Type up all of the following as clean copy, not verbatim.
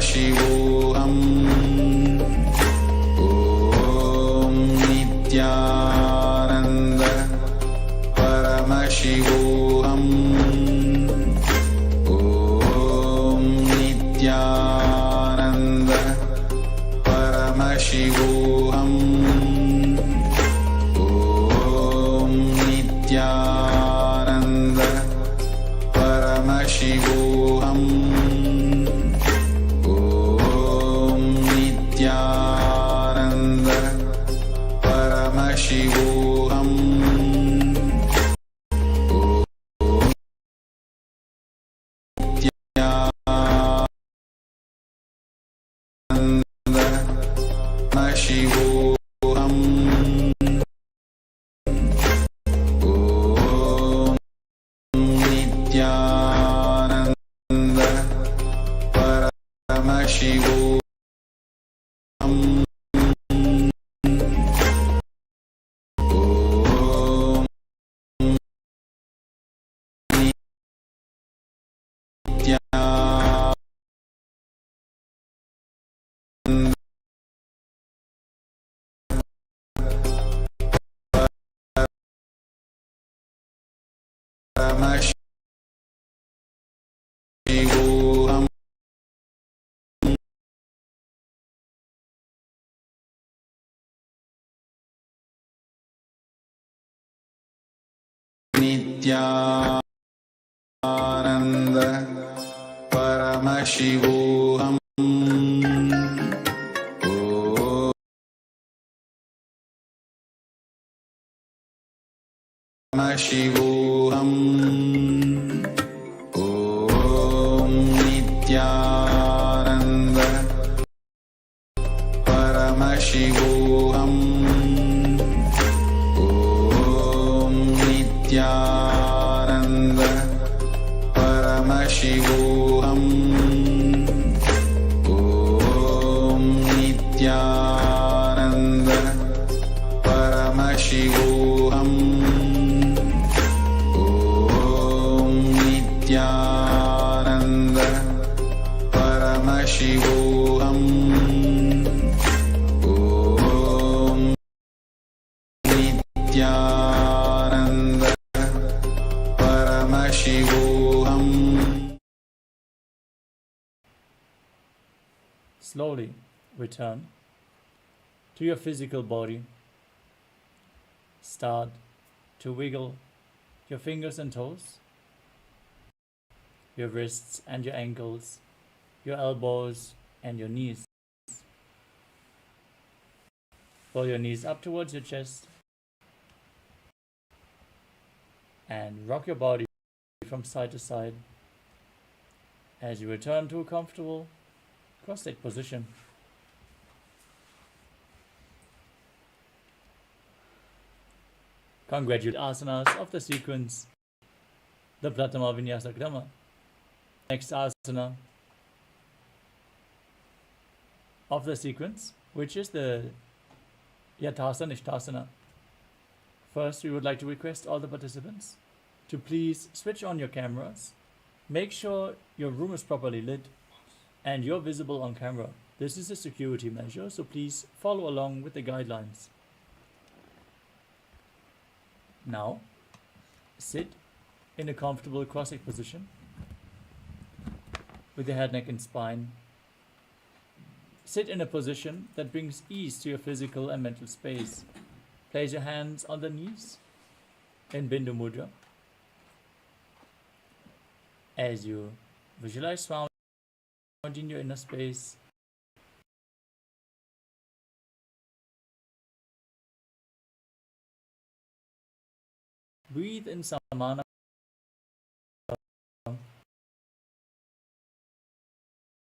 Paramashivoham. Om Nithyananda Paramashivoham. Om Nithyananda Paramashivoham. Om Nithyananda Paramashivoham. Om Nithyananda Paramashivoham. Paramashivoham. Nithyananda Paramashivoham. Paramashivoham. Om Nithyananda Paramashivoham. Om Nithyananda Paramashivoham. Om Nithyananda Paramashivoham. Om Nithyananda Paramashivoham. Om Nithyananda Paramashivoham. Slowly return to your physical body. Start to wiggle your fingers and toes, your wrists and your ankles, your elbows and your knees. Pull your knees up towards your chest and rock your body from side to side as you return to a comfortable cross-legged position. Congratulate asanas of the sequence, the Pratama Vinyasa Krama. Next asana of the sequence, which is the Yathasana Ishtasana. First, we would like to request all the participants to please switch on your cameras. Make sure your room is properly lit and you're visible on camera. This is a security measure, so please follow along with the guidelines. Now, sit in a comfortable cross-legged position with your head, neck and spine. Sit in a position that brings ease to your physical and mental space. Place your hands on the knees in Bindu Mudra. As you visualize sound in your inner space, breathe in Samana.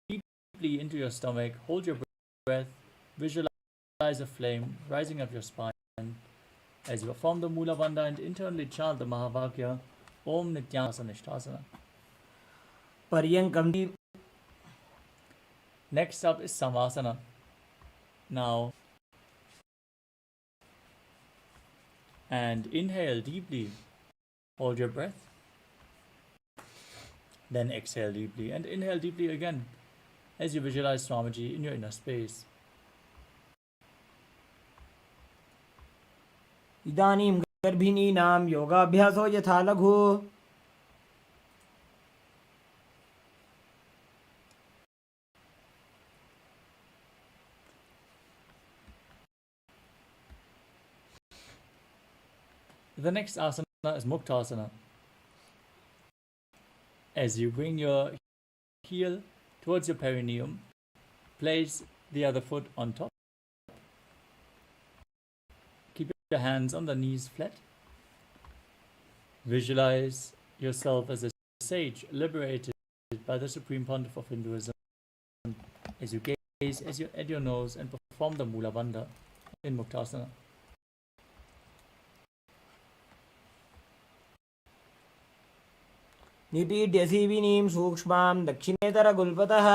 Deeply into your stomach, hold your breath, visualize a flame rising up your spine as you perform the Mula Bandha and internally chant the Mahavakya Om Nithyananda Ishtasana. Paryankam. Next up is Samasana. Now, and inhale deeply, hold your breath, then exhale deeply and inhale deeply again. as you visualize Swamiji in your inner space. इदानीं गर्भिणीनां योगाभ्यासो यथा लघु The next asana is Muktasana. As you bring your heel towards your perineum, place the other foot on top. Keep your hands on the knees flat. Visualize yourself as a sage liberated by the Supreme Pontiff of Hinduism as you gaze at your nose and perform the Mula Bandha in Muktasana. निपीड्यसि विनीं सूक्ष्मां दक्षिणेतरगुल्पतः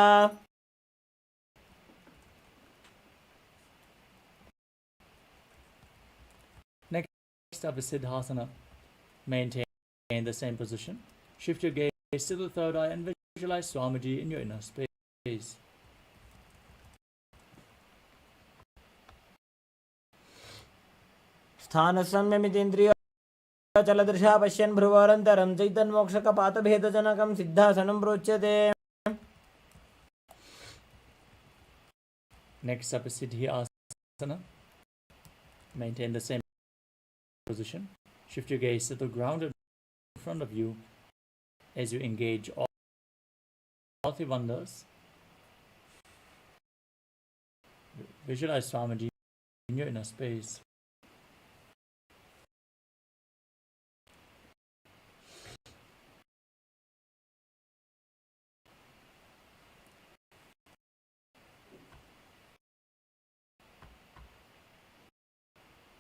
Next up is Siddhasana. Maintain the same position. Shift your gaze to the third eye and visualize Swamiji in your inner space. स्थानसंयमितेन्द्रिय चलदृशा पश्यन् भ्रुवोरन्तरं चैतन्मोक्षकपातभेदजनकं सिद्धासनं प्रोच्यते. Next up is Siddhi Asana. Maintain the same position. Shift your gaze to the ground in front of you as you engage all three wonders. Visualize Swamiji in your inner space.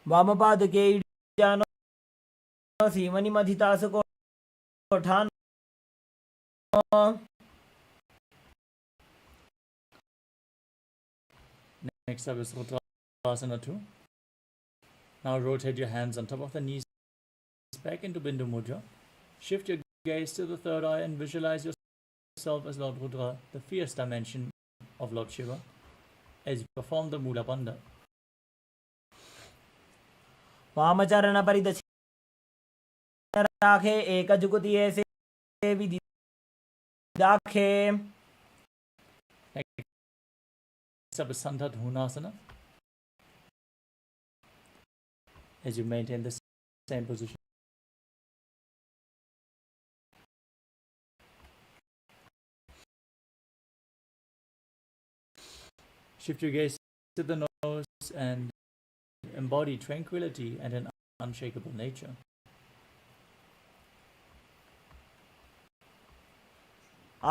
वामपादके इडानो सीमनिमधितासुकोठानो. Next up is Rudrasana 2. Now rotate your hands on top of the knees back into Bindu Mudra. Shift your gaze to the third eye and visualize yourself as Lord Rudra, the fierce dimension of Lord Shiva, as you perform the Mula Bandha. वामचरणपरिदक्षिणराखे एकजुगुतिये से विदिदाखे. Next up is Sandhadhunasana. As you maintain the same position. Shift your gaze to the nose and embody tranquility and an unshakable nature.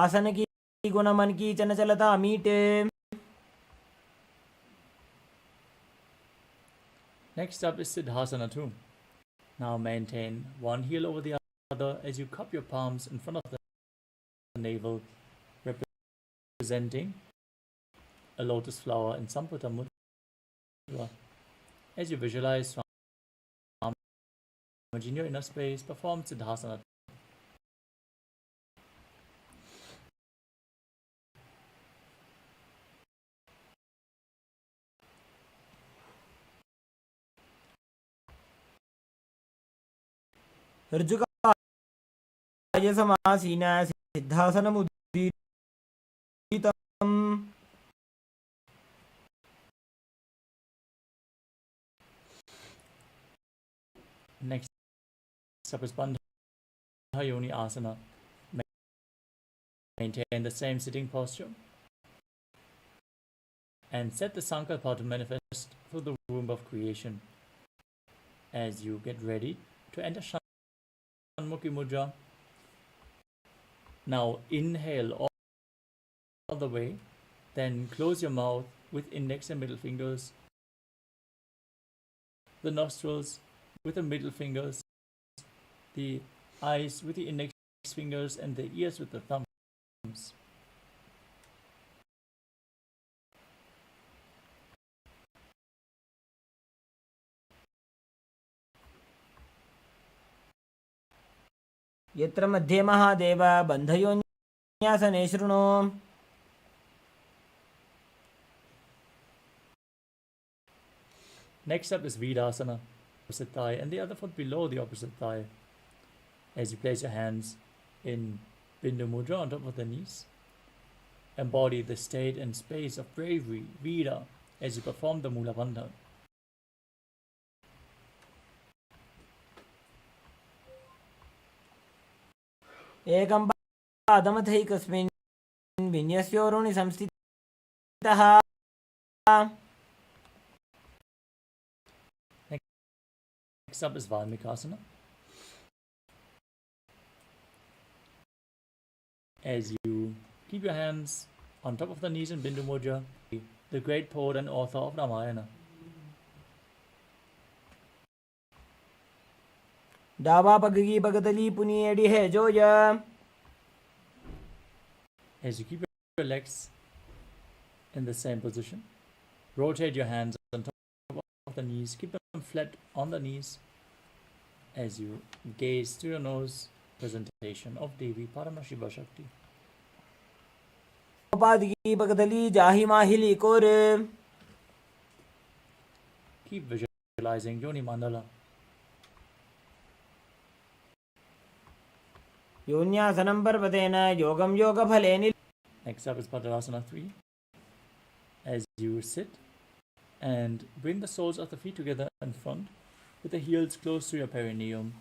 आसन की गुण मन की चंचलता मीटे. Next up is Siddhasana 2. Now maintain one heel over the other as you cup your palms in front of the navel, representing a lotus flower in Samputta Mudra. As you visualize Swamiji in your inner space, perform Siddhasana. ऋजुकाय समासीन सिद्धासनमुदीरितम्. Next up is Bandha Yoni Asana. Maintain the same sitting posture and set the Sankalpa to manifest through the womb of creation. As you get ready to enter Shanmukhi Mudra, now inhale all the way, then close your mouth with index and middle fingers, the nostrils with the middle fingers, the eyes with the index fingers, and the ears with the thumbs. यत्र मध्ये महादेव बन्धयोन्यासने शृणु. Next up is Vedasana, opposite thigh, and the other foot below the opposite thigh. As you place your hands in Bindu Mudra on top of the knees, embody the state and space of bravery, Veda, as you perform the Mula Bandha. एकं पादमथैकस्मिन् विन्यस्योरुणि संस्थितः. Next up is Valmikasana. As you keep your hands on top of the knees in Bindu Mudra, the great poet and author of Ramayana. डाबा पगगी पगतली पुनी AD है Zoya. As you keep your legs in the same position, rotate your hands on top of the knees, keep them flat on the knees as you gaze to your nose, presentation of Devi Paramashiva Shakti. पादगी पगतली जाहि माहिली कोरे. Keep visualizing Yoni Mandala. योन्यासनं पर्वतेन योगं योगफलेन. Next up is Padasana 3. As you sit and bring the soles of the feet together in front with the heels close to your perineum.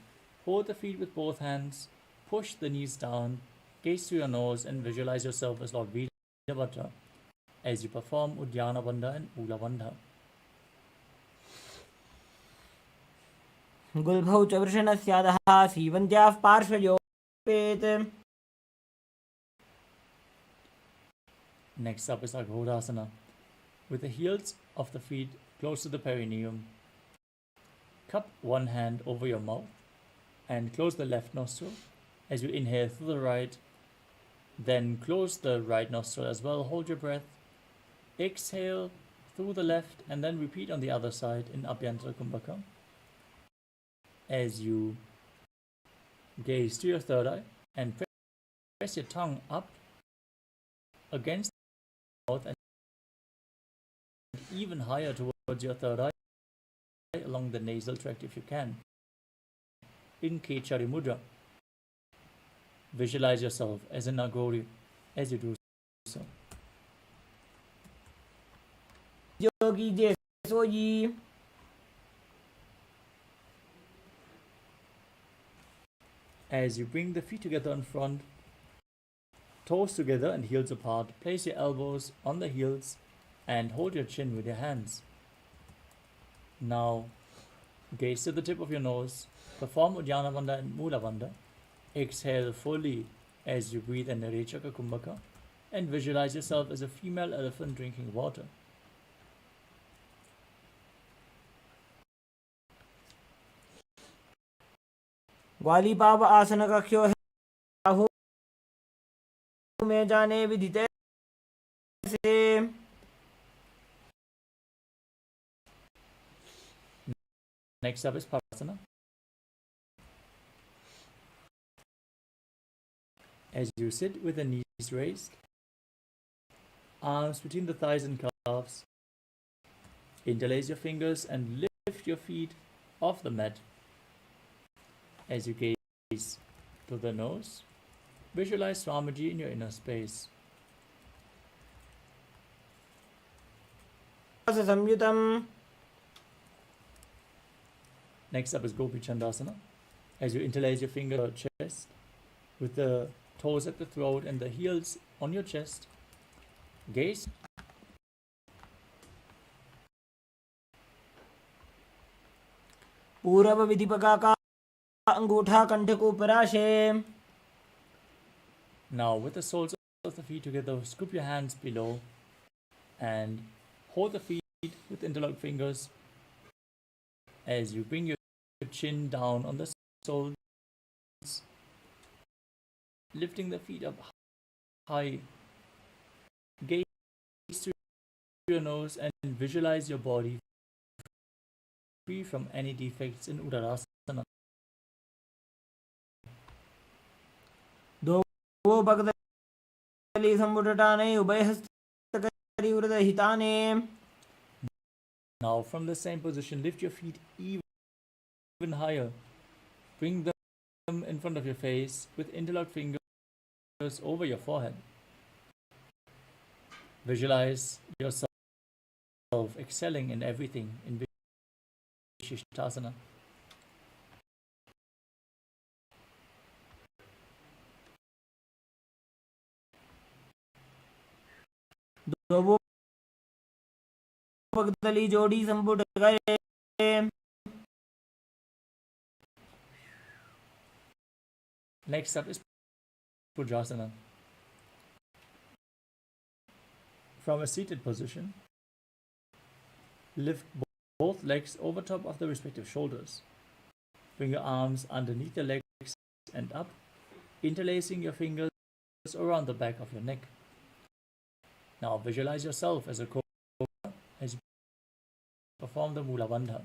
Hold the feet with both hands, push the knees down, gaze to your nose and visualize yourself as Lord Veerabhadra as you perform Udyana Bandha and Mula Bandha. गुल्भौ च वृषणस्यादः सीवन्त्याः पार्श्वयोपेत्. Next up is Aghodasana, with the heels of the feet close to the perineum. Cup one hand over your mouth and close the left nostril as you inhale through the right. Then close the right nostril as well. Hold your breath. Exhale through the left and then repeat on the other side in Abhyantara Kumbhaka. As you gaze to your third eye and press your tongue up against the mouth and even higher towards your third eye along the nasal tract if you can. In Kechari Mudra, visualize yourself as a Nagori as you do so. योगी जैसो जी. As you bring the feet together in front, toes together and heels apart, place your elbows on the heels and hold your chin with your hands. Now, gaze to the tip of your nose, perform Udyana Bandha and Mula Bandha. Exhale fully as you breathe in Narechaka Kumbhaka and visualize yourself as a female elephant drinking water. ग्वाली पाव आसन कक्ष्यो है राहु में जाने विदिते से. Next up is Parasana. As you sit with the knees raised, arms between the thighs and calves, interlace your fingers and lift your feet off the mat. As you gaze to the nose, visualize Swamiji in your inner space. संयुतम. Next up is Gopi Chandasana. As you interlace your fingers on your chest, with the toes at the throat and the heels on your chest, gaze. पूर्व विधिपका का अंगूठा कंठ को पराशे. Now, with the soles of the feet together, scoop your hands below and hold the feet with interlocked fingers as you bring your chin down on the soles, lifting the feet up high. Gaze to your nose and visualize your body free from any defects in Uttarasana. दो भगतली संबुटटाने उभयहस्तकरी वृदहिताने. Now from the same position, lift your feet even higher. Bring them in front of your face with interlocked fingers over your forehead. Visualize yourself excelling in everything in Vishishtasana. दोनों पगतली जोड़ी संपुट गए. Next up is Pujasana. From a seated position, lift both legs over top of the respective shoulders. Bring your arms underneath your legs and up, interlacing your fingers around the back of your neck. Now visualize yourself as a cobra as you perform the Mula Bandha.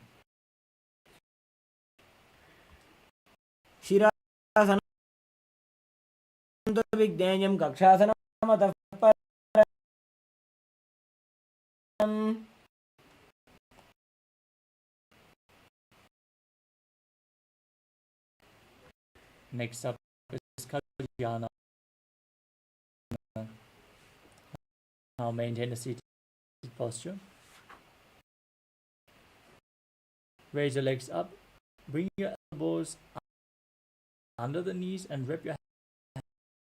शिरासनं विज्ञानं कक्षासनं अतः परम्. Next up is Kalyana. Now maintain a seated posture. Raise your legs up. Bring your elbows under the knees and wrap your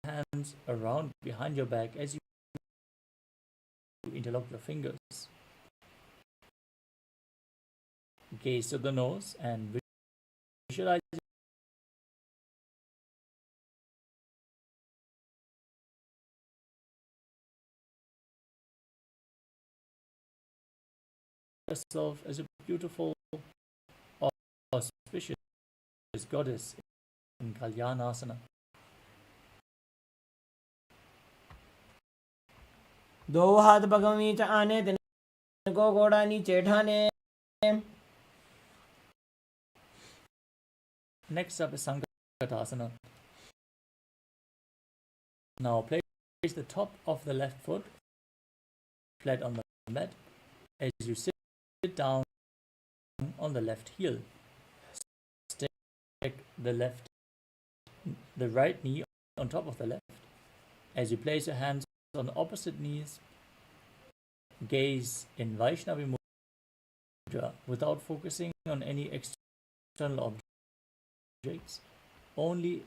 hands around behind your back as you interlock your fingers. Gaze to the nose and visualize yourself as a beautiful, auspicious goddess in Kalyanasana. दो हाथ पगों नीचे आने तिनको घोड़ा नीचे ठाने. Next up is Sankatasana. Now place the top of the left foot flat on the mat as you sit down on the left heel. Stack the right knee on top of the left. As you place your hands on the opposite knees, gaze in Vaishnavi Mudra without focusing on any external objects, only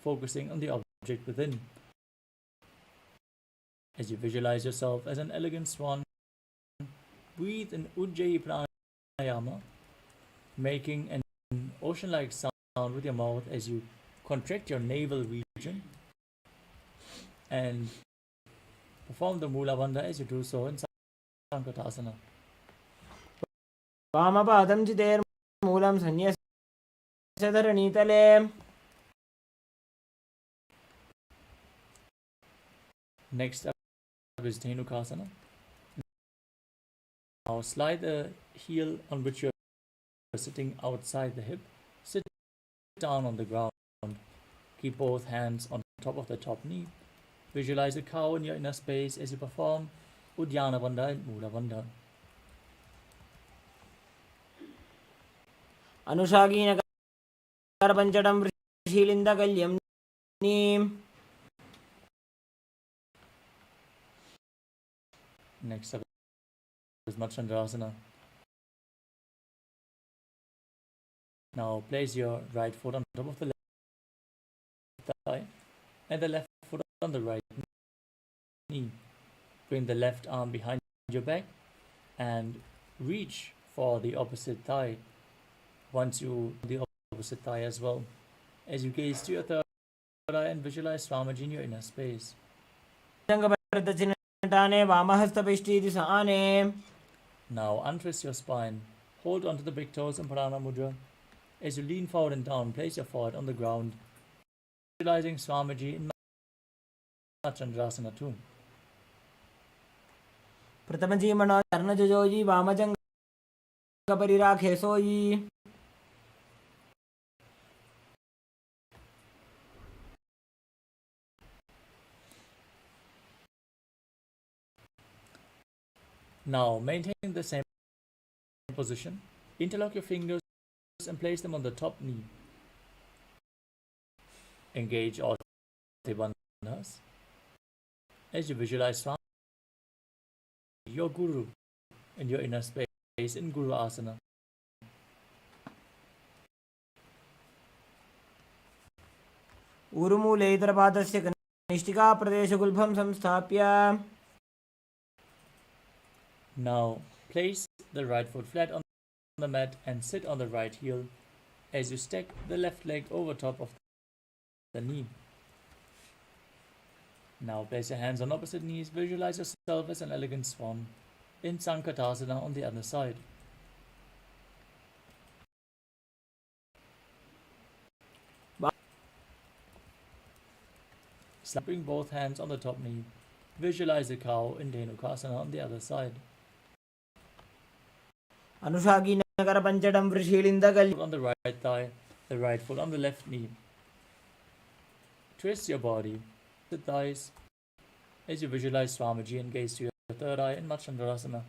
focusing on the object within. As you visualize yourself as an elegant swan, breathe in Ujjayi Pranayama, making an ocean-like sound with your mouth as you contract your navel region and perform the Mula Bandha as you do so in Sankatasana. वामपादं चितेर् मूलं सन्न्यस्य धरणीतले. Next up is Dhenukasana. Now slide the heel on which you're sitting outside the hip. Sit down on the ground. Keep both hands on top of the top knee. Visualize a cow in your inner space as you perform Uddiyana Bandha and Mula Bandha. अनुषागीनकारपञ्चडं वृषीलिन्दकल्यं neem. Next up is Matsyendrasana. Now place your right foot on top of the left thigh and the left foot on the right knee. Bring the left arm behind your back and reach for the opposite thigh. Once you the opposite thigh as well. As you gaze to your third eye and visualize Swamiji in your inner space. Now untwist your spine. Hold onto the big toes in Pranam Mudra. As you lean forward and down, place your forehead on the ground, visualizing Swamiji in Matsyendrasana too. प्रथमजीमणो चरणजुजोयि वामजङ्गपरिराखेसोयि. Now maintain the same position, interlock your fingers and place them on the top knee. Engage all the bandhas as you visualize Swami, your Guru, in your inner space in Guru Asana. ऊरुमूले इतरपादस्य कनिष्ठिकाप्रदेशगुल्भं संस्थाप्य. Now place the right foot flat on the mat and sit on the right heel as you stack the left leg over top of the knee. Now place your hands on opposite knees. Visualize yourself as an elegant swan in Sankatasana on the other side. Slapping both hands on the top knee. Visualize a cow in Dhenukasana on the other side. अनुषागी Nagar पंचडम वृषीलिंदगल. On the right thigh, the right foot on the left knee. Twist your body, the thighs, as you visualize Swamiji and gaze to your third eye in Machandrasana.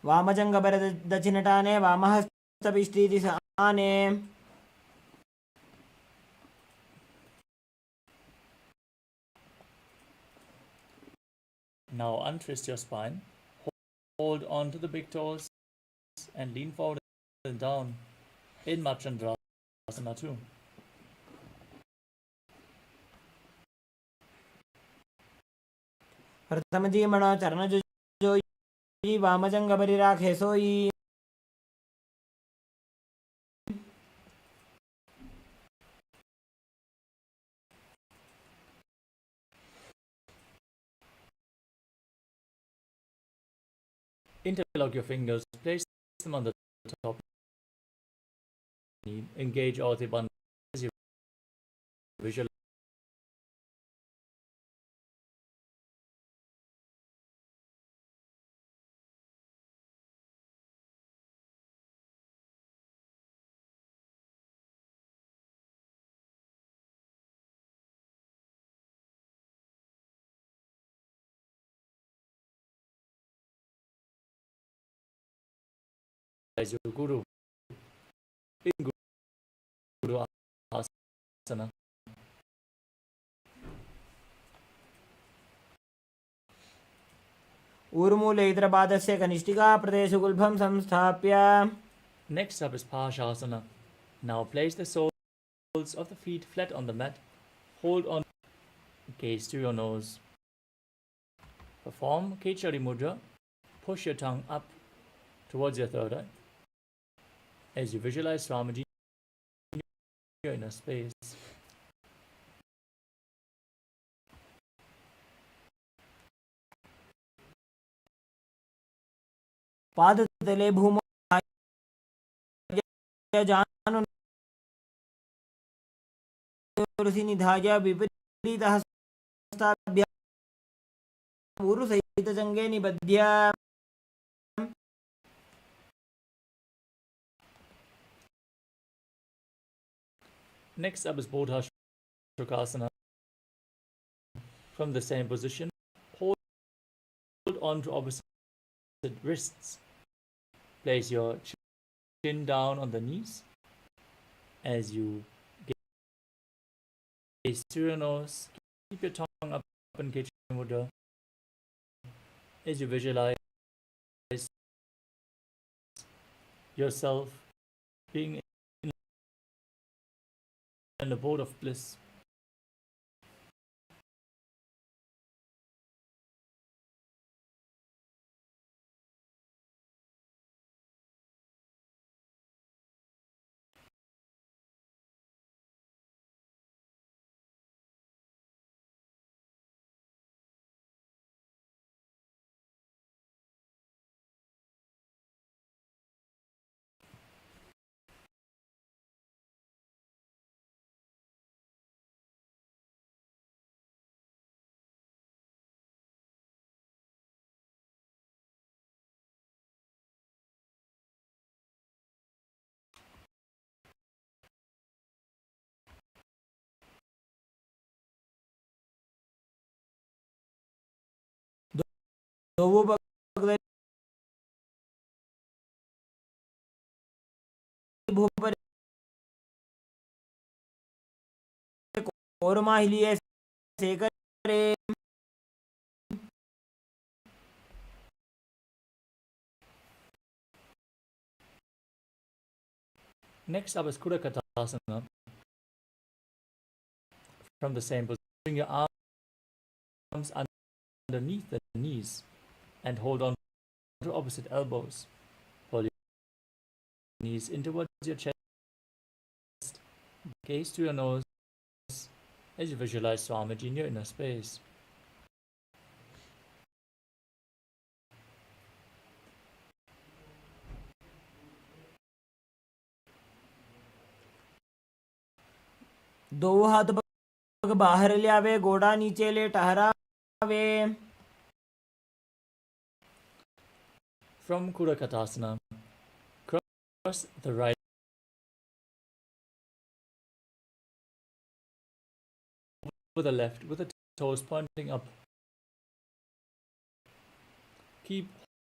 वामजंगबर दक्षिणटाने वामहस्तपिष्टीति Sane. Now untwist your spine. Hold on to the big toes and lean forward and down in Machandrasana 2. प्रथमजी मणो चरण जो वामजंगबरि राखे सोई. Interlock your fingers, place them on the top knee. Engage all the bandhas as you visualize. Your Guru in Guru Asana. ऊर्मूले इतरपादस्य कनिष्ठिकाप्रदेशगुल्भं संस्थाप्य. Next up is Pashasana. Now place the soles of the feet flat on the mat. Hold on, gaze to your nose. Perform Kechari Mudra. Push your tongue up towards your third eye as you visualize Swamiji in your inner space. पादतले भूमौ निधाय विपरीतहस्ताभ्यां ऊरुसहितजङ्गे निबध्य. Next up is Bodha Shukasana. From the same position, hold on to opposite wrists. Place your chin down on the knees as you gaze through your nose. Keep your tongue up in Kechari Mudra as you visualize yourself being in an abode of bliss. दोवो ಭಾಗದಲ್ಲಿ ಭೂಪರಿ ಕೋರಮಾಹಿಲಿಯೇ ಸೇಕರೆ. Next up is Kudakatasana. From the same position, bring your arms underneath the knees and hold on to opposite elbows. Pull your knees in towards your chest. Gaze to your nose as you visualize Swamiji in your inner space. दो हाथ पग बाहर ले आवे, गोड़ा नीचे ले टहरावे. From Kudakatasana, cross the right over the left with the toes pointing up. Keep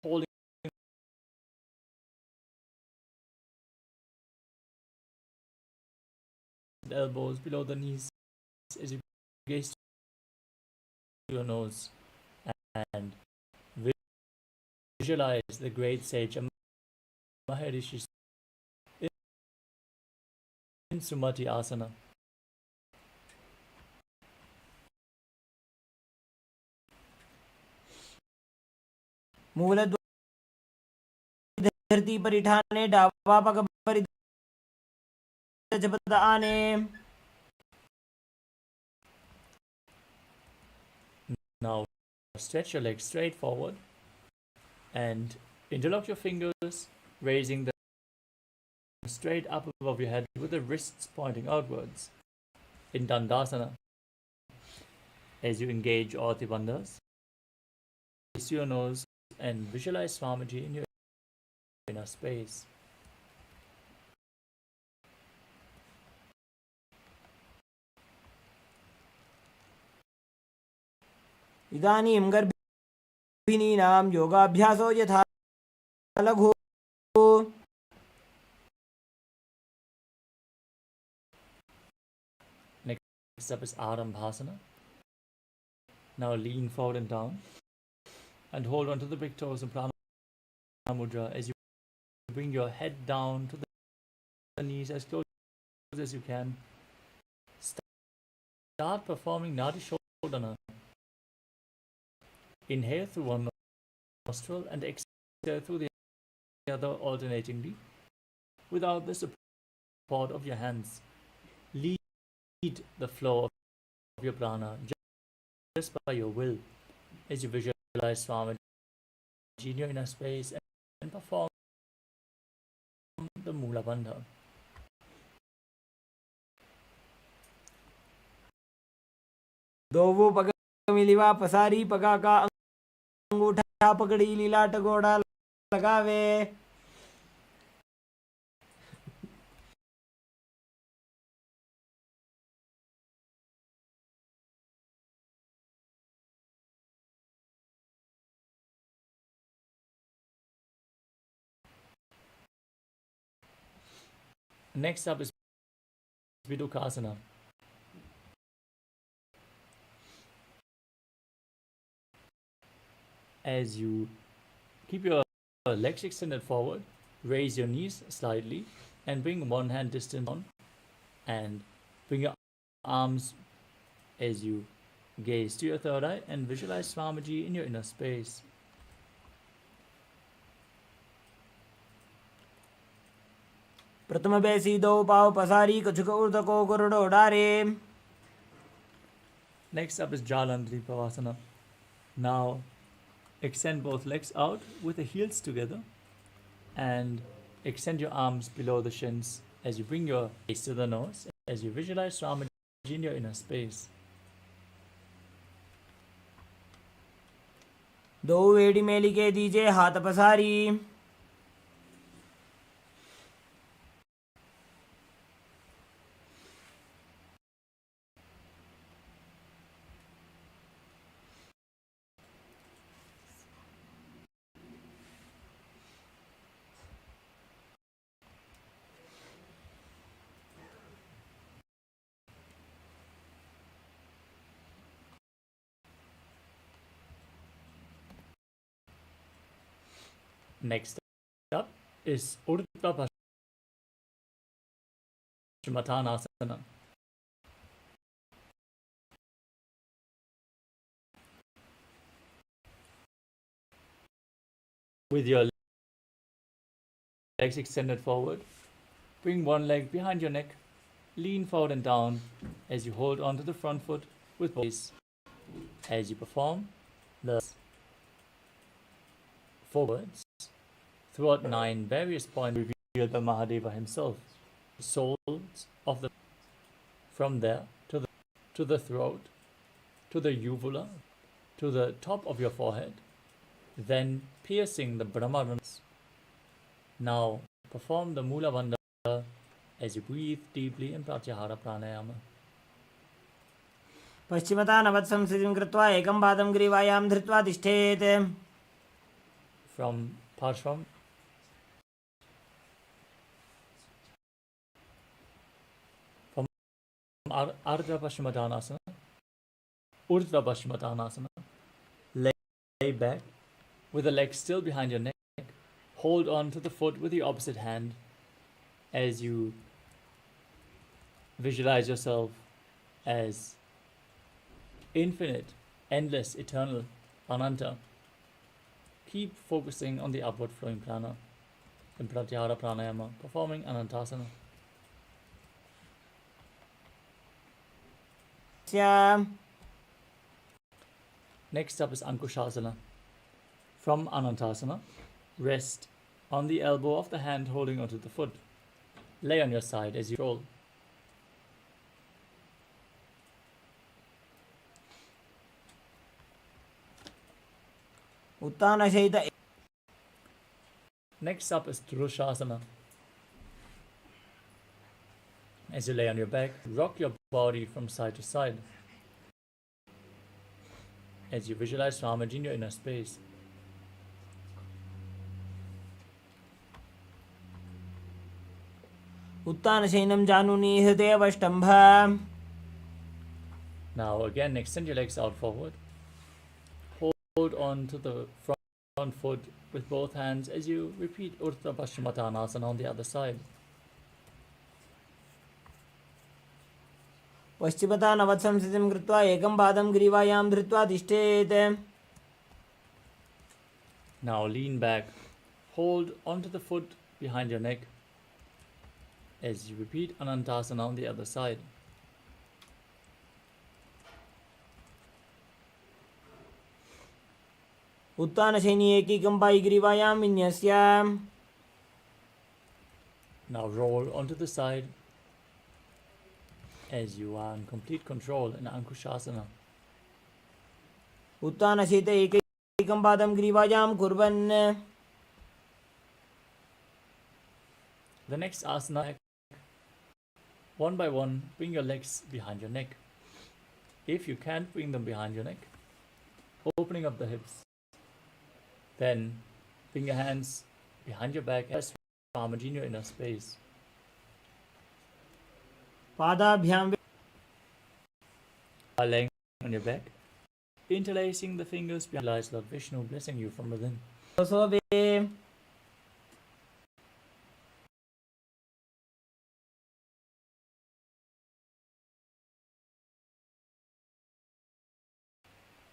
holding the elbows below the knees as you gaze to your nose and visualize the great sage Maharishi in Sumati Asana. मूल धरती पर इठाने, डावा पग पर जपत आने. Now stretch your legs straight forward and interlock your fingers, raising them straight up above your head with the wrists pointing outwards in Dandasana. As you engage all the bandhas, face your nose and visualize Swamiji in your inner space. इदानीं गर्भिणीनां योगाभ्यासो यथा लघु. Next up is Arambhasana. Now lean forward and down and hold on to the big toes in Prana Mudra as you bring your head down to the knees as close as you can. Start performing Nadi Shodhana. Inhale through one nostril and exhale through the other alternatingly without the support of your hands. Lead the flow of your prana just by your will as you visualize Swamiji in your inner space and perform the Mula Bandha. दो वो पग मिलिवा पसारी, पगा का अंगूठा पकड़ी, लीलाट गोड़ा लगावे. Next up is Vidukasana. As you keep your legs extended forward, raise your knees slightly and bring one hand distance on and bring your arms as you gaze to your third eye and visualize Swamiji in your inner space. प्रथम बैसी दो पाव पसारी, कछुक ऊर्ध को गुरुडो डारे. Next up is Jalandhari Pavasana. Now extend both legs out with the heels together and extend your arms below the shins as you bring your face to the nose as you visualize Swamiji in your inner space. दो वेड़ी मेली के दीजिए हाथ पसारी. Next up is Urdhva Paschimottanasana. With your legs extended forward, bring one leg behind your neck, lean forward and down as you hold onto the front foot with both. As you perform the forwards throughout 9 various points revealed by Mahadeva himself, the soles of the from there to the throat, to the uvula, to the top of your forehead, then piercing the Brahmarans. Now perform the Mula Bandha as you breathe deeply in Pratyahara Pranayama. पश्चिमतानवत्संस्थितिं कृत्वा एकं पादं ग्रीवायां धृत्वा तिष्ठेत्. From Parshvam, from Ardha Paschimottanasana, Urdhva Paschimottanasana, lay back with the legs still behind your neck. Hold on to the foot with the opposite hand as you visualize yourself as infinite, endless, eternal, Ananta. Keep focusing on the upward flowing prana in Pratyahara Pranayama, performing Anantasana. Next up is Ankushasana. From Anantasana, rest on the elbow of the hand holding onto the foot. Lay on your side as you roll. उत्तानशयित. Next up is Drushasana. As you lay on your back, rock your body from side to side. As you visualize Swamiji in your inner space. उत्तानशयनं जानुनी हृदयवष्टम्भ. Now again, extend your legs out forward. Hold on to the front foot with both hands as you repeat Urdhva Paschimottanasana on the other side. पश्चिमतानवत्संस्थितिं कृत्वा एकं पादं ग्रीवायां धृत्वा तिष्ठेत्. Now lean back. Hold onto the foot behind your neck as you repeat Anantasana on the other side. उत्तानशयनी एकैकं Pai ग्रीवायां विन्यस्य. Now roll onto the side as you are in complete control in Ankushasana. उत्तानशयित एकैकं पादं ग्रीवायां कुर्वन्. The next asana, one by one, bring your legs behind your neck. If you can't bring them behind your neck, opening up the hips. Then bring your hands behind your back as Swamiji in your inner space. पादाभ्यां. While laying on your back, interlacing the fingers behind lies Lord Vishnu blessing you from within. सोऽवे.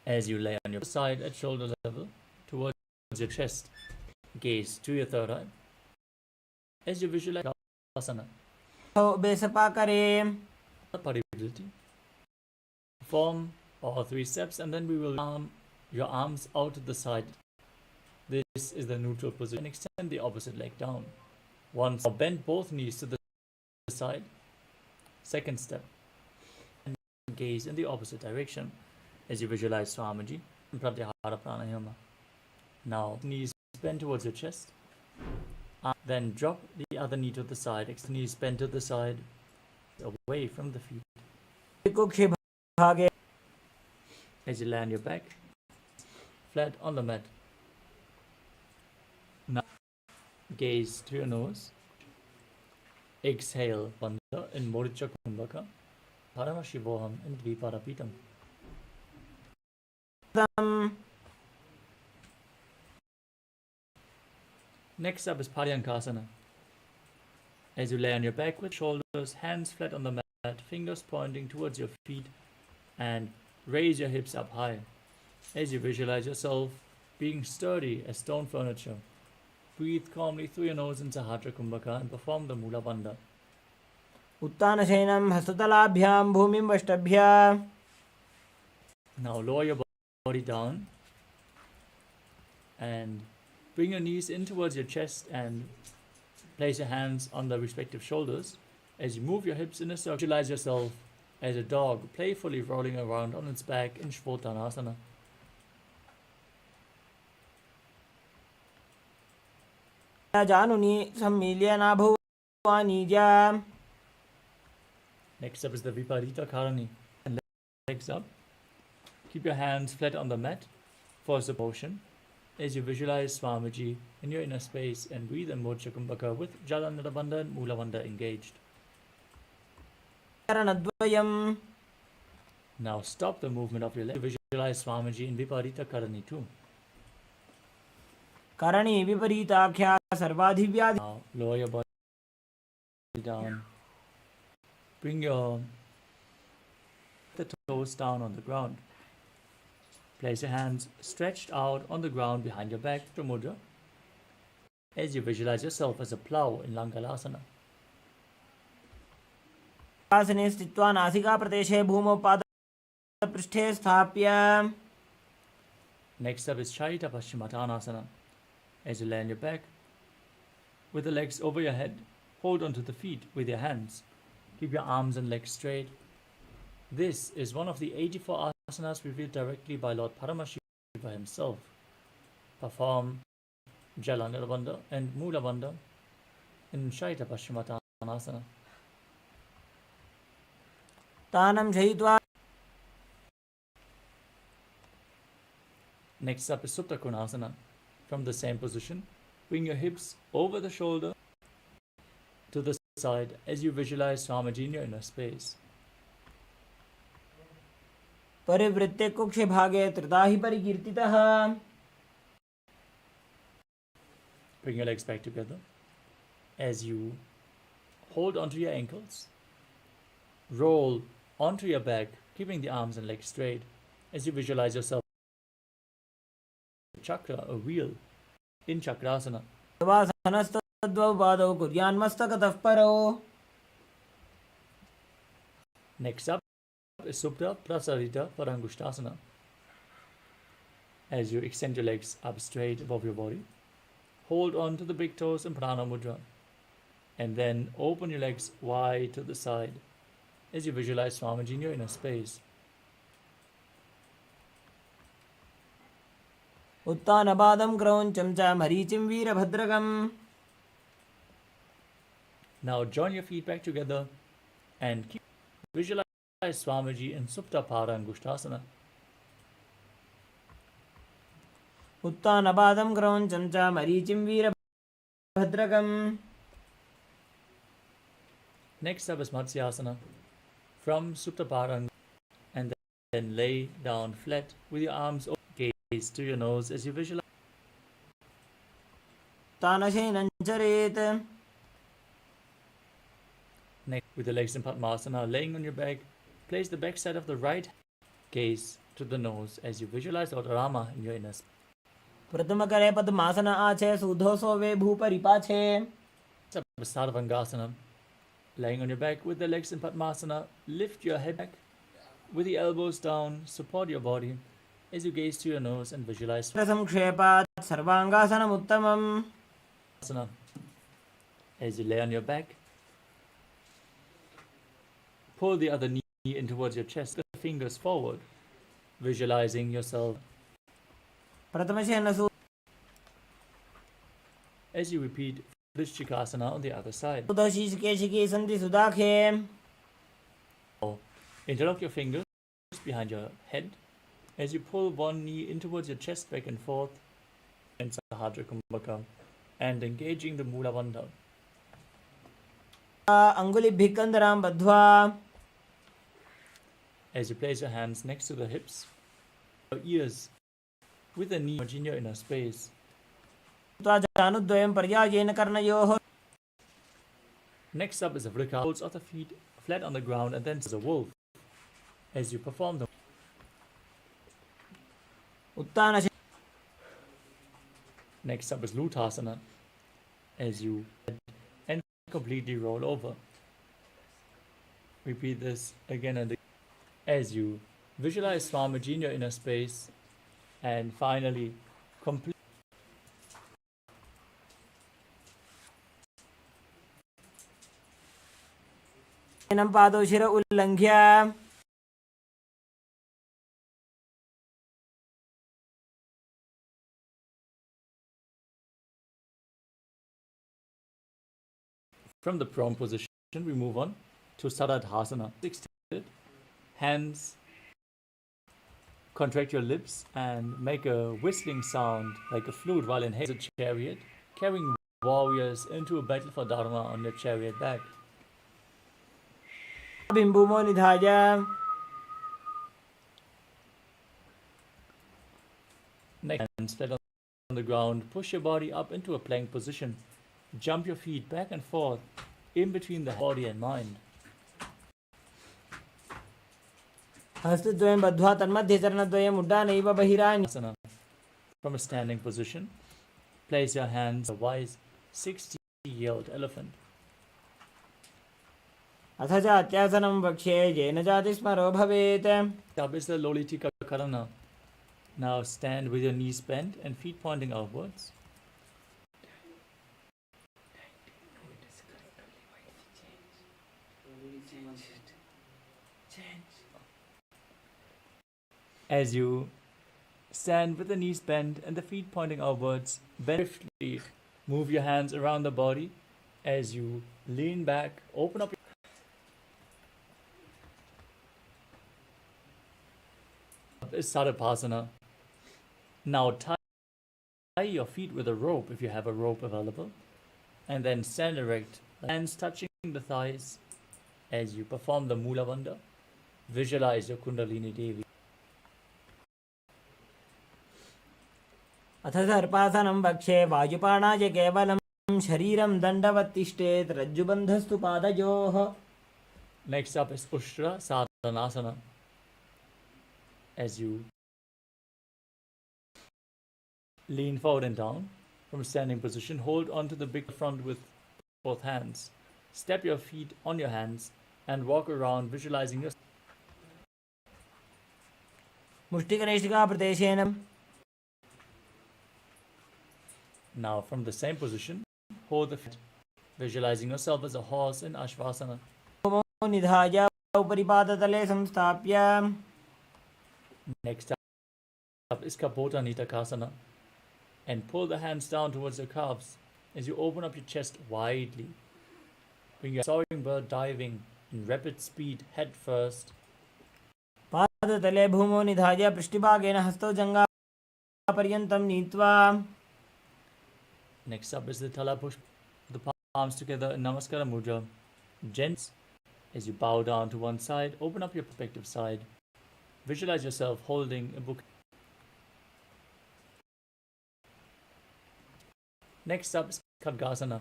As you lay on your side at shoulder level towards your chest, gaze to your third eye. As you visualize asana, बेसपाकरे. parivriti, perform all 3 steps and then we will arm your arms out to the side. This is the neutral position. And extend the opposite leg down. Once bend both knees to the side. Second step, and gaze in the opposite direction as you visualize Swamiji in Pratyahara Pranayama. Now knees bend towards your chest. Then drop the other knee to the side. Knees bend to the side, away from the feet. As you lay on your back, flat on the mat. Now gaze to your nose. Exhale Bandha in Moricha Kumbhaka. Paramashivoham in Dviparapitam. Next up is Paryankasana. As you lay on your back with shoulders, hands flat on the mat, fingers pointing towards your feet, and raise your hips up high. As you visualize yourself being sturdy as stone furniture, breathe calmly through your nose in Sahasrara Kumbhaka and perform the Mula Bandha. उत्तानशयनं हस्ततलाभ्यां भूमिं वष्टभ्य. Now lower your body down and bring your knees in towards your chest and place your hands on the respective shoulders. As you move your hips in a circle, visualize yourself as a dog playfully rolling around on its back in Shvotanasana. जानुनि सम्मील्य नाभुवानिजा. Next up is the Viparita Karani. And legs up. Keep your hands flat on the mat for support. As you visualize Swamiji in your inner space and breathe in Moksha Kumbhaka with Jalandhara Bandha and Mula Bandha engaged. करणद्वयम्. Now stop the movement of your legs. Visualize Swamiji in Viparita Karani too. Karni विपरीताख्या सर्वाधिव्याधि. Now lower your body down. Bring the toes down on the ground. Place your hands stretched out on the ground behind your back to mudra. As you visualize yourself as a plow in Langalasana. आसने स्थित्वा नासिकाप्रदेशे भूमौ पादपृष्ठे स्थाप्य. Next up is Chaita Paschimottanasana. As you lay on your back, with the legs over your head, hold onto the feet with your hands. Keep your arms and legs straight. This is one of the 84 asanas revealed directly by Lord Paramashiva himself. Perform Jalandhara Bandha and Mula Bandha in Chaita Paschimottanasana. तानं शयित्वा. Next up is Supta Konasana. From the same position, bring your hips over the shoulder to the side as you visualize Swamiji in your inner space. परिवृत्ते कुक्षे भागे त्रिदाहि परिकीर्तितः. Bring your legs back together as you hold onto your ankles. Roll onto your back, keeping the arms and legs straight as you visualize yourself chakra, a wheel, in Chakrasana. वासनस्तद्वौ पादौ कुर्यान्मस्तकतः परौ. Next up is Supta Prasarita Parangushtasana. As you extend your legs up straight above your body, hold on to the big toes in Prana Mudra, and then open your legs wide to the side as you visualize Swamiji in your inner space. उत्तानपादं क्रौञ्चं च मरीचिं वीरभद्रकम्. Now join your feet back together and visualize Swamiji in Supta Parangushtasana. उत्तानपादं क्रौञ्चं च मरीचिं वीरभद्रकम्. Next up is Matsyasana. From Supta Parang, and then lay down flat with your arms open. Gaze to your nose as you visualize. तानशयनं चरेत्. Next, with the legs in Padmasana, laying on your back, place the back side of the right gaze to the nose as you visualize Lord Rama in your inner space. प्रथमकरे पद्मासन आचे सुधो सोवे भूपरिपाछे. Sarvangasana. Laying on your back with the legs in Padmasana, lift your head back with the elbows down, support your body as you gaze to your nose and visualize संक्षेपात् सर्वांगासनम् उत्तमम्. asana. As you lay on your back, pull the other knee in towards your chest, the fingers forward, visualizing yourself. प्रथमशयनसु. As you repeat Vrishchikasana on the other side. सुदशीषकेशिके सन्ति सुदाखे. Interlock your fingers behind your head as you pull one knee in towards your chest back and forth in Sahasrara Kumbhaka and engaging the Mula Bandha. अंगुलिभ्यः कन्दरां बद्ध्वा. As you place your hands next to the hips, your ears with the knee in your inner space. जानुद्वयं पर्यायेन कर्णयोः. Next up is a vrika, holds of the feet flat on the ground and then as a wolf as you perform the. Utthan Next up is lutasana as you and completely roll over. Repeat this again and again as you visualize Swamiji in your inner space and finally complete. पादौ शिर उल्लङ्घ्य From the prone position, we move on to Saradhasana. Extended, hands, contract your lips and make a whistling sound like a flute while inhaling a chariot, carrying warriors into a battle for Dharma on your chariot back. बिम्बुमो निधाय. Next, hands flat on the ground. Push your body up into a plank position. Jump your feet back and forth in between the body and mind. हस्तद्वयं बद्ध्वा तन्मध्ये चरणद्वयम् उड्डानैव बहिरानि. Asana. From a standing position, place your hands on a wise 60-year-old elephant. अथ च अत्यासनं वक्ष्ये येन जाति स्मरो भवेत्. Up is the Lolitika Karana. Now stand with your knees bent and feet pointing outwards. As you stand with the knees bent and the feet pointing outwards, bend swiftly. Move your hands around the body as you lean back, open up. Is Sarabhasana. Now tie your feet with a rope if you have a rope available, and then stand erect, hands touching the thighs as you perform the Mula Bandha. Visualize your Kundalini Devi. अथ सर्पासनं वक्ष्ये वायुपाणाय केवलं शरीरं दण्डवत् तिष्ठेत् रज्जुबन्धस्तु पादयोः. Next up is Ushtra Sadhanasana. As you lean forward and down from a standing position, hold onto the big front with both hands. Step your feet on your hands and walk around visualizing your. मुष्टिकनिष्ठिका प्रदेशेन. Now from the same position, hold the feet, visualizing yourself as a horse in Ashvasana. निधाय उपरि पादतले संस्थाप्य. Next up is Kapota Nitakasana. And pull the hands down towards your calves as you open up your chest widely. Bring your soaring bird diving in rapid speed head first. पादतले भूमौ निधाय पृष्ठभागेन हस्तौ जङ्घापर्यन्तं नीत्वा. Next up is the Tala Push. The palms together in Namaskara Mudra. Gents, as you bow down to one side, open up your perspective side. Visualize yourself holding a book. Next up is Khadgasana.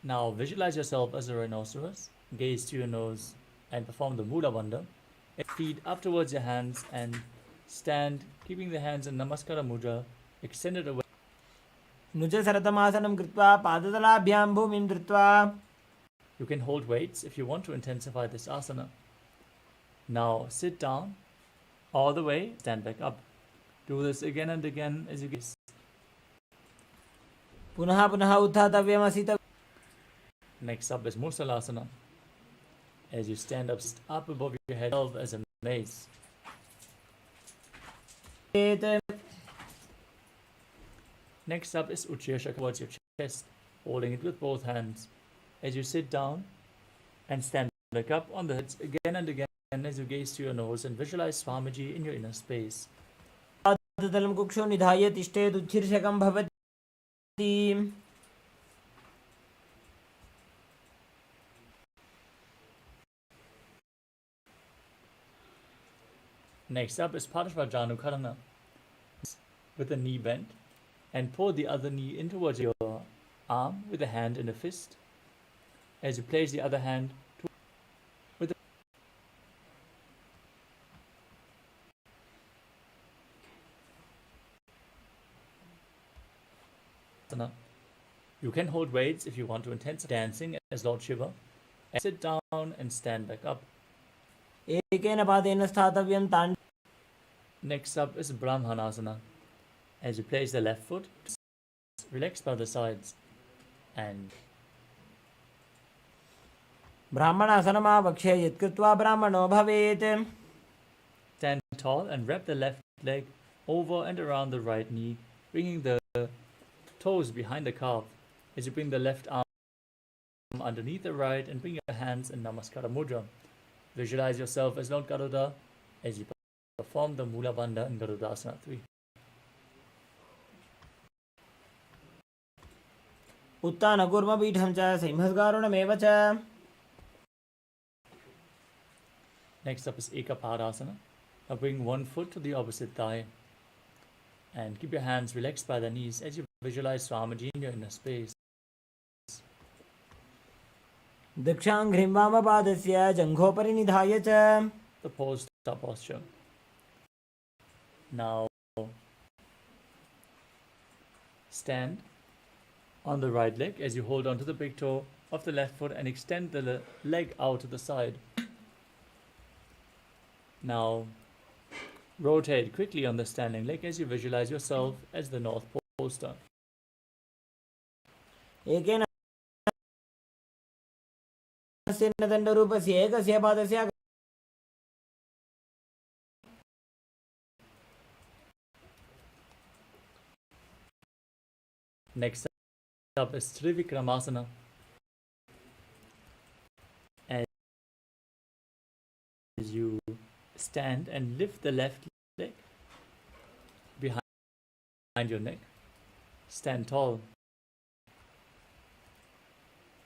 Now visualize yourself as a rhinoceros. Gaze to your nose and perform the Mula Bandha. Feet up towards your hands and stand, keeping the hands in Namaskara Mudra, extended away. नुजसरतमासनं कृत्वा पादतलाभ्यां भूमिं धृत्वा. You can hold weights if you want to intensify this asana. Now sit down all the way, stand back up. Do this again and again as you get. पुनः पुनः उत्थातव्यमसित. Next up is Musalasana. As you stand up above your head as a mace. Next up is Uchesha towards your chest, holding it with both hands. As you sit down and stand back up on the heads again and again as you gaze to your nose and visualize Swamiji in your inner space. पादतलं कुक्षौ निधाय तिष्ठेत् उच्छीर्षकं भवति. Next up is Padashvajanukarana. With the knee bent, and pull the other knee in towards your arm with a hand in a fist. As you place the other hand with the asana. You can hold weights if you want to intensify dancing as Lord Shiva. And sit down and stand back up. एकेन पादेन स्थातव्यं ताण्ड. Next up is Brahmanasana. As you place the left foot, relax by the sides and ब्राह्मणासनमावक्षे यत्कृत्वा ब्राह्मणो भवेत्. stand tall and wrap the left leg over and around the right knee, bringing the toes behind the calf. As you bring the left arm underneath the right and bring your hands in Namaskara Mudra. Visualize yourself as Lord Garuda as you perform the Mula Bandha in Garudasana 3. उत्तानकूर्मपीठं च सिंहस्गारुणमेव च. Next up is Ekapadasana. Now bring one foot to the opposite thigh and keep your hands relaxed by the knees as you visualize Swamiji in your inner space. दक्षाङ्घ्रिं वामपादस्य जङ्घोपरि निधाय च. The post-up posture. Now stand on the right leg as you hold on to the big toe of the left foot and extend the leg out to the side. Now rotate quickly on the standing leg as you visualize yourself as the North Pole Star. एकेन हस्तेन दण्डरूपस्य एकस्य पादस्य Next up is Trivikramasana. As you stand and lift the left leg behind your neck. Stand tall.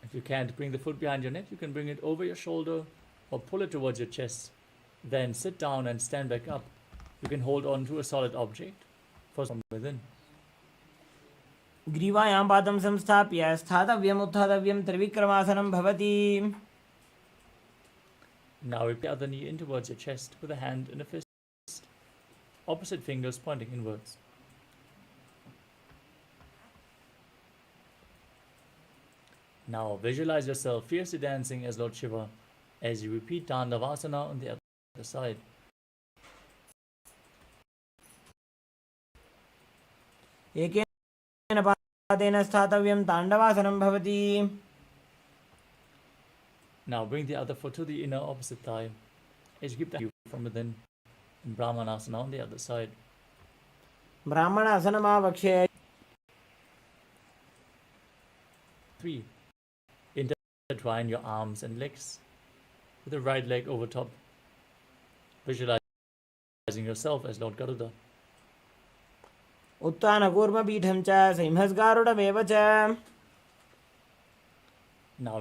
If you can't bring the foot behind your neck, you can bring it over your shoulder or pull it towards your chest. Then sit down and stand back up. You can hold on to a solid object from within. ग्रीवायां पादं संस्थाप्य स्थातव्यम् उत्थातव्यं त्रिविक्रमासनं भवति. Now whip the other knee in towards your chest with a hand in a fist. Opposite fingers pointing inwards. Now visualize yourself fiercely dancing as Lord Shiva as you repeat Dandavasana on the other side. एकेन पादेन स्थातव्यं ताण्डवासनं भवति. Now bring the other foot to the inner opposite thigh as you keep the view from within in Brahmanasana on the other side. ब्राह्मणासनमावक्षे 3. Intertwine your arms and legs with the right leg over top, visualizing yourself as Lord Garuda. उत्तानकूर्मपीठं च सिंहस्गारुडमेव च. Now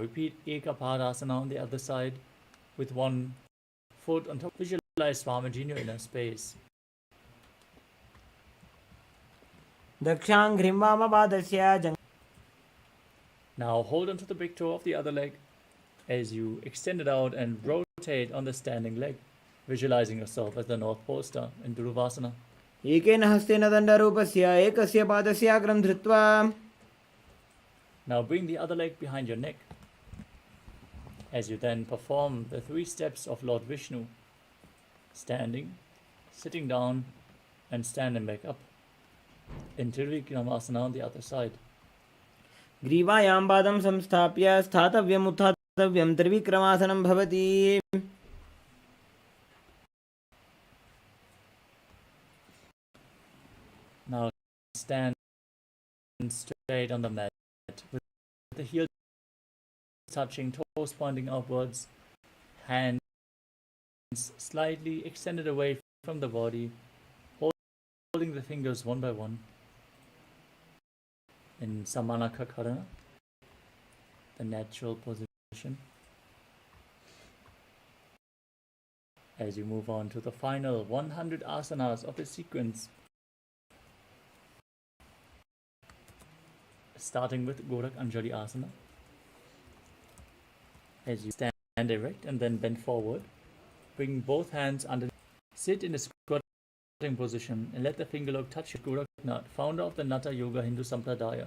repeat Ekapadasana on the other side with one foot on top. Visualize Swamiji in your inner space. दक्षाङ्घ्रिं वामपादस्य जङ्घ. Now hold onto the big toe of the other leg as you extend it out and rotate on the standing leg, visualizing yourself as the North Pole Star in Dhuruvasana. एकेन हस्तेन दण्डरूपस्य एकस्य पादस्य अग्रं धृत्वा. Now bring the other leg behind your neck as you then perform the 3 steps of Lord Vishnu, standing, sitting down and standing back up in Trivikramasana on the other side. ग्रीवायां पादं संस्थाप्य स्थातव्यम् उत्थातव्यं त्रिविक्रमासनं भवति. Now stand straight on the mat with the heels touching, toes pointing upwards, hands slightly extended away from the body, holding the fingers one by one in Samanakakarana, the natural position. As you move on to the final 100 asanas of the sequence, starting with Gorak Anjali Asana. As you stand erect and then bend forward, bring both hands underneath. Sit in a squatting position and let the finger lobe touch Gorak Nath, founder of the Natha Yoga Hindu Sampradaya.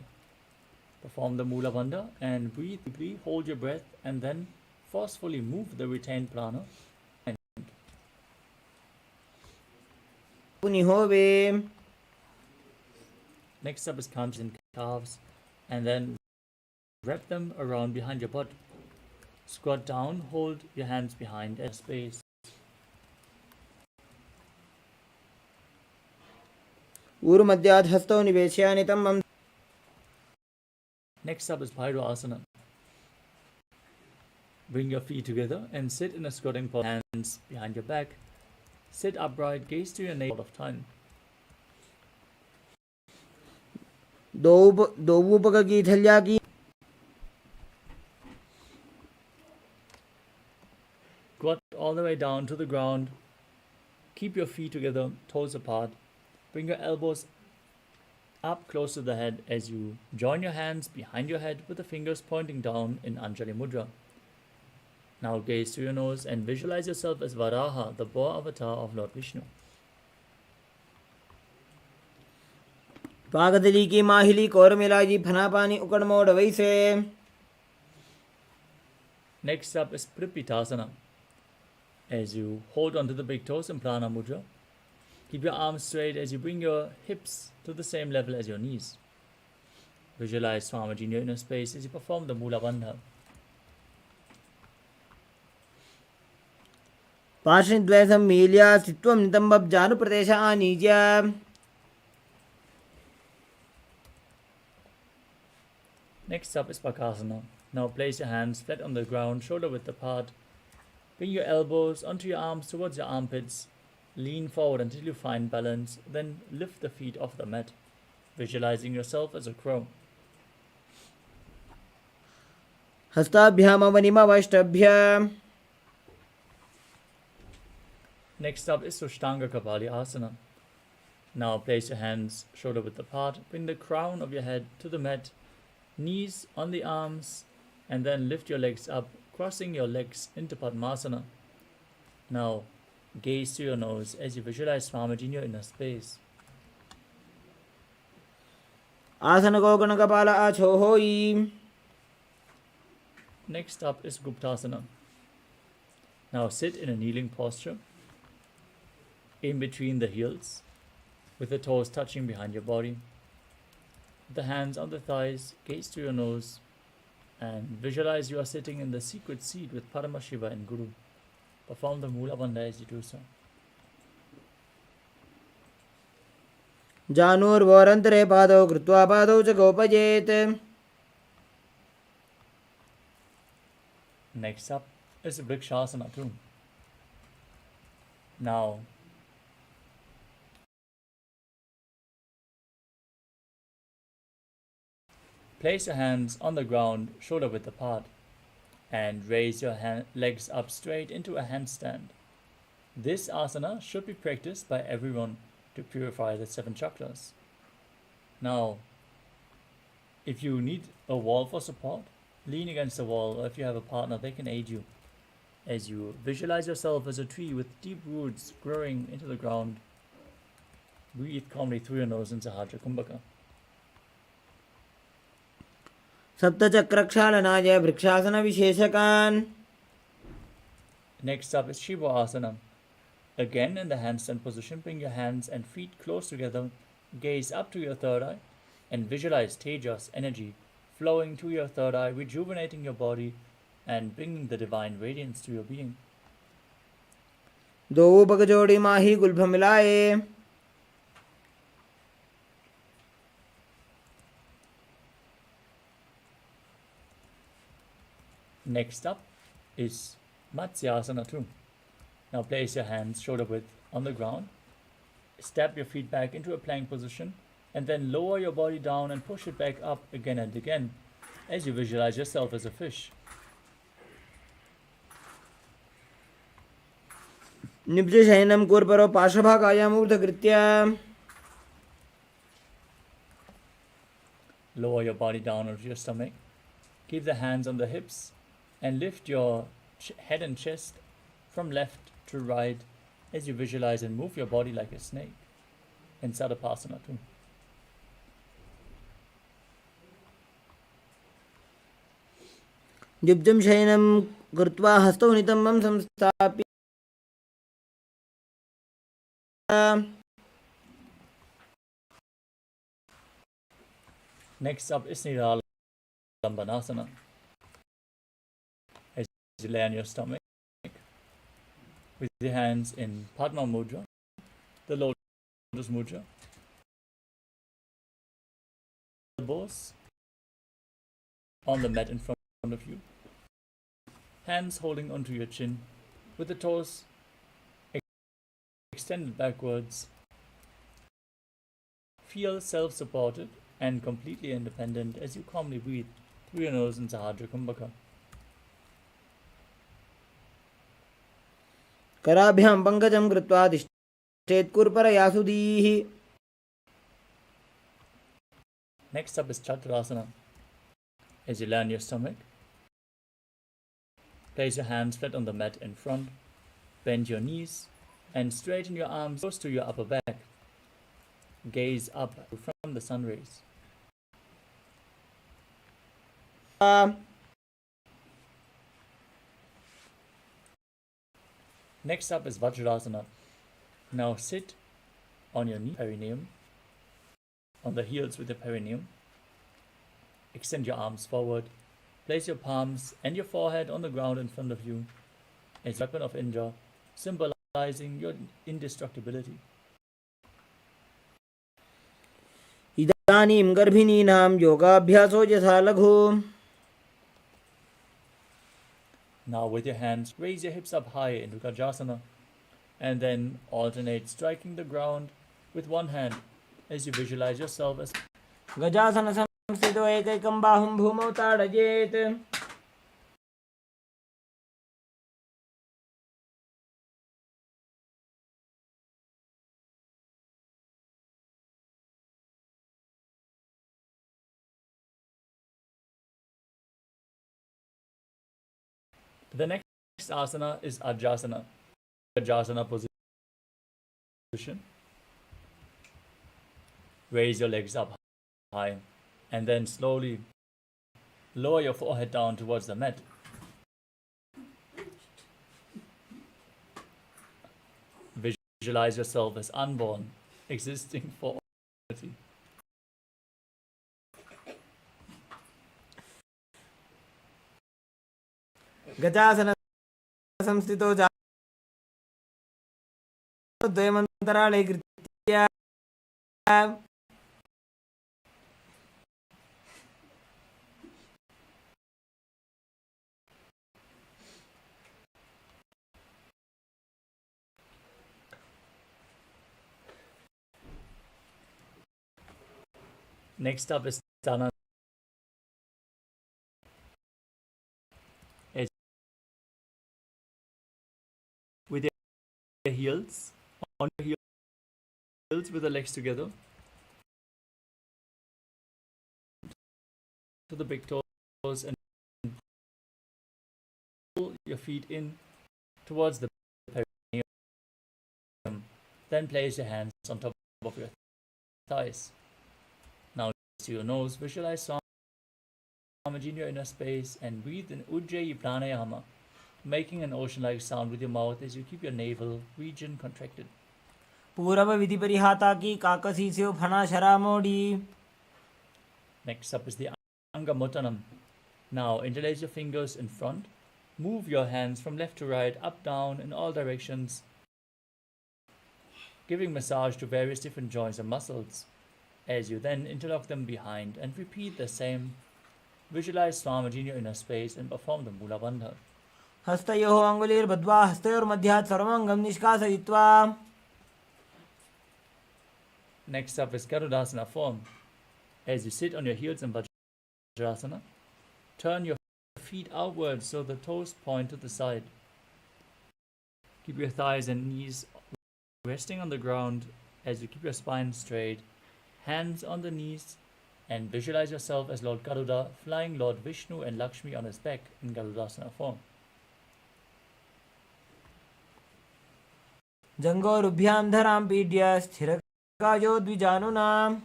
Perform the Mula Bandha and breathe deeply, hold your breath, and then forcefully move the retained prana. Next up is kanchas and calves, and then wrap them around behind your butt. Squat down, hold your hands behind a space. Next up is Bhairava Asana. Bring your feet together and sit in a squatting posture, hands behind your back. Sit upright, gaze to your navel of time. Squat all the way down to the ground. Keep your feet together, toes apart. Bring your elbows up close to the head as you join your hands behind your head with the fingers pointing down in Anjali Mudra. Now gaze to your nose and visualize yourself as Varaha, the boar avatar of Lord Vishnu. पागदली की माहिली core मिलाजी फना पानी उकड़ मोड़ वैसे. Next up is Pripitasana. As you hold onto the big toes in Prana Mudra, keep your arms straight as you bring your hips to the same level as your knees. Visualize Swamiji in your inner space as you perform the Mula Bandha. पार्श्वद्वयसं मील्या स्थित्वं नितम्बं जानुप्रदेश आनीज्य. Next up is Bakasana. Now place your hands flat on the ground, shoulder width apart. Bring your elbows onto your arms towards your armpits. Lean forward until you find balance, then lift the feet off the mat, visualizing yourself as a crow. हस्ताभ्यामवनिमवष्टभ्य. Next up is Sushtanga Kapali Asana. Now place your hands shoulder width apart. Bring the crown of your head to the mat, knees on the arms, and then lift your legs up, crossing your legs into Padmasana. Now gaze to your nose as you visualize Swamiji in your inner space. आसन को गणकपाल आछो होई. Next up is Guptasana. Now sit in a kneeling posture, in between the heels, with the toes touching behind your body. With the hands on the thighs, gaze to your nose, and visualize you are sitting in the secret seat with Paramashiva and Guru. Perform the Mula Bandha as you do so. जानुर्वोरन्तरे पादौ कृत्वा पादौ च गोपजेत्. Next up is Vrikshasana too. Now place your hands on the ground, shoulder width apart, and raise your legs up straight into a handstand. This asana should be practiced by everyone to purify the 7 chakras. Now, if you need a wall for support, lean against the wall, or if you have a partner, they can aid you. As you visualize yourself as a tree with deep roots growing into the ground, breathe calmly through your nose in Sahasrara Kumbhaka. सप्तचक्रक्षालनाय vrikshasana विशेषकान्. Next up is Shiva Asana. Again in the handstand position, bring your hands and feet close together, gaze up to your third eye, and visualize Tejas energy flowing to your third eye, rejuvenating your body and bringing the divine radiance to your being. दो बगजोड़ी माही गुल्भ मिलाए. Next up is Matsyasana too. Now place your hands shoulder width on the ground, step your feet back into a plank position, and then lower your body down and push it back up again and again as you visualize yourself as a fish. निब्जशयनं कूर्परो पार्श्वभागायाम् ऊर्ध्वकृत्य. Lower your body down onto your stomach. Keep the hands on the hips and lift your head and chest from left to right as you visualize and move your body like a snake in Sadapasana too. दिव्यं शयनं कृत्वा हस्तौ नितम्बं संस्थाप्य Next up is Nidalambanasana. As you lay on your stomach with your hands in Padma Mudra, the Lotus Mudra. Elbows on the mat in front of you. Hands holding onto your chin with the toes extended backwards. Feel self-supported and completely independent as you calmly breathe through your nose in Sahadra Kumbhaka. कराभ्यां पङ्कजं कृत्वा तिष्ठेत्कुर्परया सुधीः. Next up is Chaturasana. As you lay on your stomach, place your hands flat on the mat in front, bend your knees, and straighten your arms close to your upper back. Gaze up from the sun rays. Next up is Vajrasana. Now sit on your knee, perineum, on the heels with the perineum. Extend your arms forward. Place your palms and your forehead on the ground in front of you as a weapon of Indra, symbolizing your indestructibility. इदानीं गर्भिणीनां योगाभ्यासो यथा लघु. Now with your hands, raise your hips up high into Gajasana and then alternate striking the ground with one hand as you visualize yourself as गजासन संस्थितो एकैकं बाहुं भूमौ ताडयेत्. The next asana is Ajasana, Ajasana position. Raise your legs up high and then slowly lower your forehead down towards the mat. Visualize yourself as unborn, existing for eternity. गजासन संस्थितो द्वयमन्तराळे कृत्य Next up is Dana. With your heels on your heels with the legs together to the big toes and pull your feet in towards the perineum. Then place your hands on top of your thighs. Now to your nose, visualize Swamiji in your inner space and breathe in Ujjayi Pranayama, making an ocean-like sound with your mouth as you keep your navel region contracted. पूर्व विधि परिहाता की काकसी से फना शरामोड़ी. Next up is the Angamuttanam. Now interlace your fingers in front. Move your hands from left to right, up, down, in all directions, giving massage to various different joints and muscles. As you then interlock them behind and repeat the same, visualize Swamiji in your inner space and perform the Mula Bandha. हस्तयोः अङ्गुलीर्बद्ध्वा हस्तयोर्मध्यात् सर्वाङ्गं निष्कासयित्वा. Next up is Garudasana form. As you sit on your heels in Vajrasana, turn your feet outwards so the toes point to the side. Keep your thighs and knees resting on the ground as you keep your spine straight, hands on the knees, and visualize yourself as Lord Garuda flying Lord Vishnu and Lakshmi on his back in Garudasana form. जंगोरुभ्यां धरां पीड्य स्थिरकायो द्विजानुनाम्.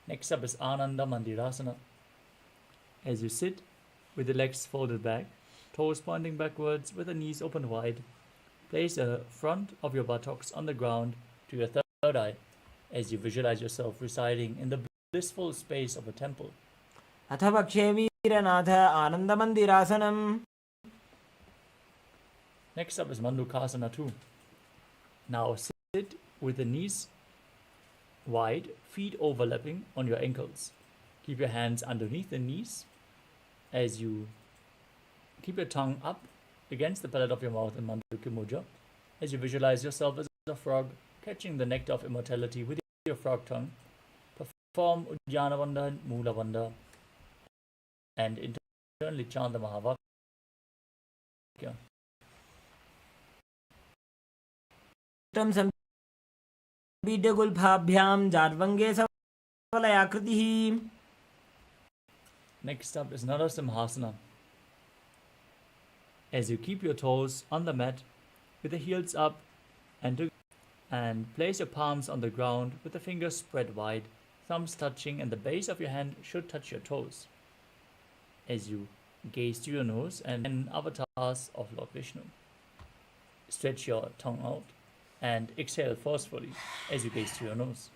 Next up is Ananda Mandirasana. As you sit with the legs folded back, toes pointing backwards with the knees open wide, place the front of your buttocks on the ground to your third eye as you visualize yourself residing in the blissful space of a temple. अथ पक्षे वीरनाथ आनन्दमन्दिरासनम्. Next up is Mandukasana 2. Now sit with the knees wide, feet overlapping on your ankles. Keep your hands underneath the knees as you keep your tongue up against the palate of your mouth in Mandukya Mudra as you visualize yourself as a frog catching the nectar of immortality with your frog tongue. Perform Udhyana Bandha and Mula Bandha and internally chant the Mahavakya. संपीड्यगुल्फाभ्यां जार्वङ्गे सवलयाकृतिः. Next up is Narasimhasana. As you keep your toes on the mat with the heels up and place your palms on the ground with the fingers spread wide, thumbs touching, and the base of your hand should touch your toes. As you gaze to your nose and avatars of Lord Vishnu. Stretch your tongue out and exhale forcefully as you gaze to your nose.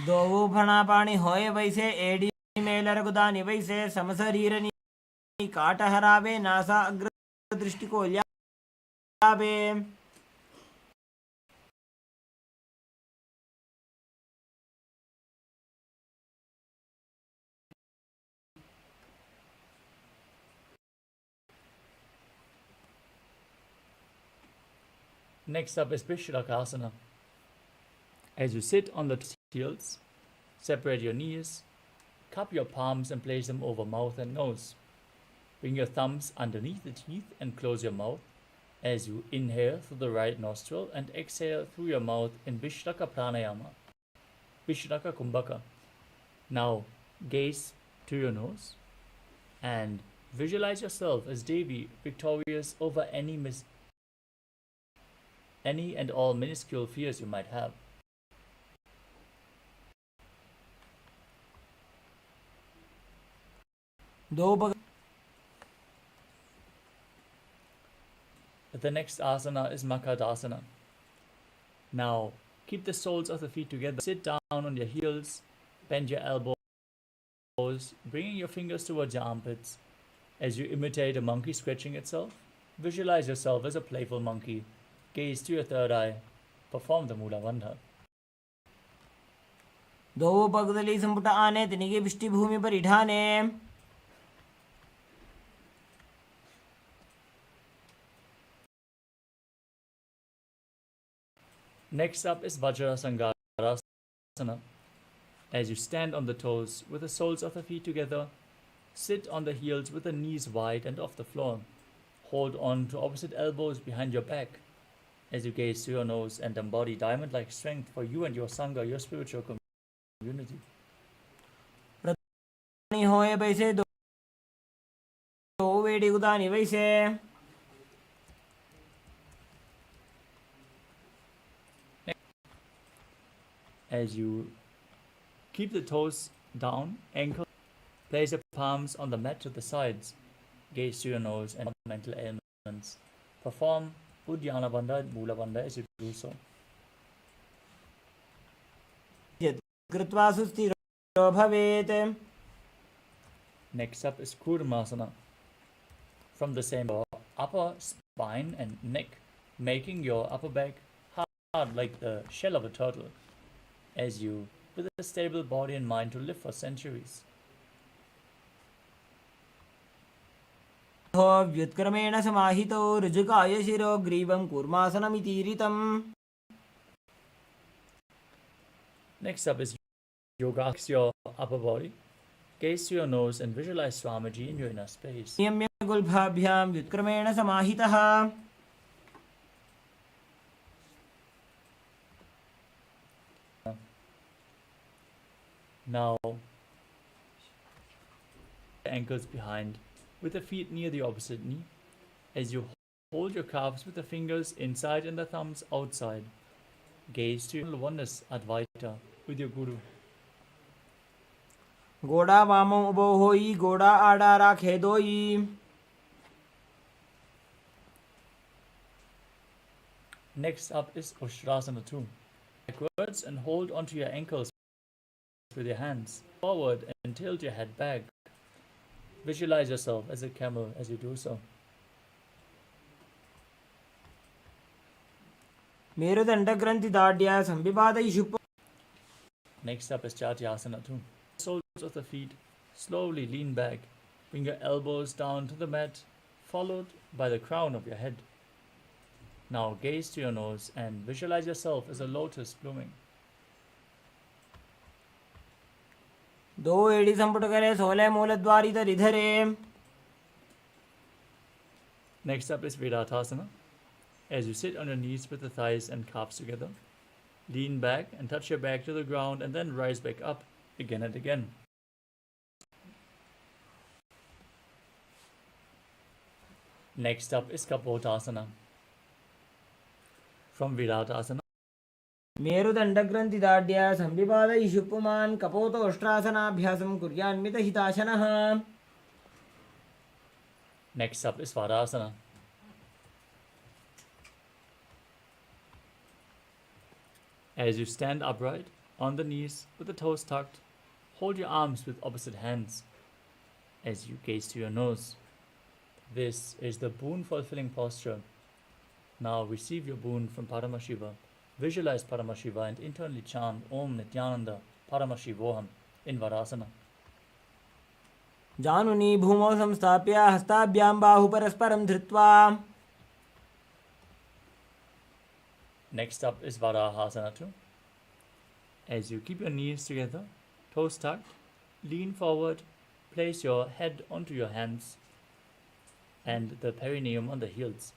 दो फणापाणि होए वैसे AD Mailer गुदानि वैसे समशरीरनि काटहरावे NASA अग्र दृष्टि को ल्यावे. Next up is Vishuddhakasana. As you sit on the heels, separate your knees, cup your palms and place them over mouth and nose. Bring your thumbs underneath the teeth and close your mouth as you inhale through the right nostril and exhale through your mouth in Vishuddhaka Pranayama, Vishuddhaka Kumbhaka. Now gaze to your nose and visualize yourself as Devi victorious over any and all minuscule fears you might have. The next asana is Makadasana. Now keep the soles of the feet together. Sit down on your heels, bend your elbows, bringing your fingers towards your armpits. As you imitate a monkey scratching itself, visualize yourself as a playful monkey. Gaze to your third eye. Perform the Mula Bandha. दो पगदली संपुट आने तिनिगे बिष्टि भूमि पर इठाने. Next up is Vajrasangarasana. As you stand on the toes with the soles of the feet together, sit on the heels with the knees wide and off the floor. Hold on to opposite elbows behind your back as you gaze to your nose and embody diamond-like strength for you and your Sangha, your spiritual community. होए वैसे दो वेड़ी गुदानी वैसे. As you keep the toes down, ankle, place your palms on the mat to the sides. Gaze to your nose and mental ailments. Perform Udhyana Bandha and Mula Bandha as you do so. कृत्वा सुस्थिरो भवेत्. Next up is Kurmasana. From the same upper spine and neck, making your upper back hard like the shell of a turtle, as you, with a stable body and mind to live for centuries. व्युत्क्रमेण समाहितो ऋजुकाय शिरो ग्रीवं कूर्मासनमितीरितम्. Next up is Yoga. Fix your upper body. Gaze to your nose and visualize Swamiji in your inner space. नियम्य गुल्फाभ्यां व्युत्क्रमेण समाहितः. Now, ankles behind with the feet near the opposite knee as you hold your calves with the fingers inside and the thumbs outside. Gaze to your oneness Advaita with your Guru. गोड़ा वामो उबो होई गोड़ा आड़ा राखे दोई. Next up is Ushtrasana 2. Backwards and hold onto your ankles with your hands. Forward and tilt your head back. Visualize yourself as a camel as you do so. मेरुदंड ग्रंथि दाढ़्य संविपादयिषु. Next up is Chatyasana 2. Soles of the feet slowly lean back. Bring your elbows down to the mat, followed by the crown of your head. Now gaze to your nose and visualize yourself as a lotus blooming. दो एड़ी संपुट करे 16 मूल द्वारी धरे. Next up is Vedatasana. As you sit on your knees with the thighs and calves together, lean back and touch your back to the ground and then rise back up again and again. Next up is Kapotasana. From Vedatasana, मेरुदंड ग्रंथि दाढ़्य संविपादयिषु पुमान् कपोतोष्ट्रासनाभ्यासं कुर्यान्मित हिताशनः. next up is Svadasana. As you stand upright on the knees with the toes tucked, hold your arms with opposite hands as you gaze to your nose. This is the boon fulfilling posture. Now receive your boon from Paramashiva. Visualize Paramashiva and internally chant Om Nithyananda Paramashivoham in Vadasana. जानुनी भूमौ संस्थाप्य हस्ताभ्यां बाहु परस्परं धृत्वा. Next up is Varahasana 2. As you keep your knees together, toes tucked, lean forward, place your head onto your hands and the perineum on the heels.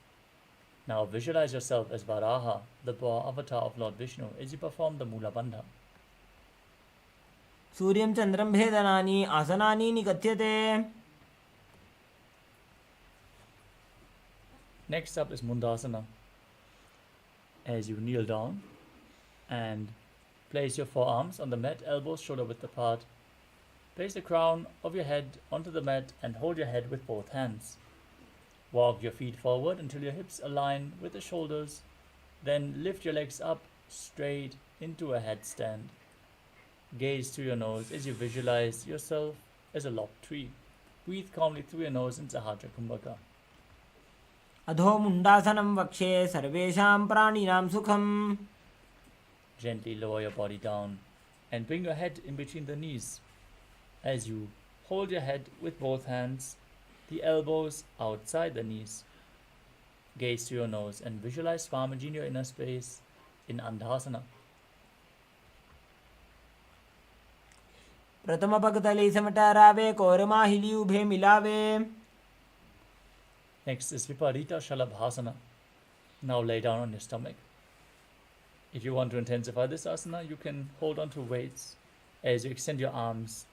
Now visualize yourself as Varaha, the boar avatar of Lord Vishnu, as you perform the Mula Bandha. सूर्यं चन्द्रं भेदनानि आसनानि निकथ्यते. Next up is Mundasana. As you kneel down and place your forearms on the mat, elbows shoulder width apart. Place the crown of your head onto the mat and hold your head with both hands. Walk your feet forward until your hips align with the shoulders. Then lift your legs up straight into a headstand. Gaze to your nose as you visualize yourself as a lopped tree. Breathe calmly through your nose in Sahajra Kumbhaka. अधो मुंडासनं वक्षे सर्वेषां प्राणिनां सुखम्. Gently lower your body down and bring your head in between the knees. As you hold your head with both hands, the elbows outside the knees. Gaze to your nose and visualize Swamiji in your inner space in Andhasana. प्रथम पगतले समटरावे कोरमाहिली उभे मिलावे. Next is Viparita Shalabhasana. Now lay down on your stomach. If you want to intensify this asana, you can hold on to weights as you extend your arms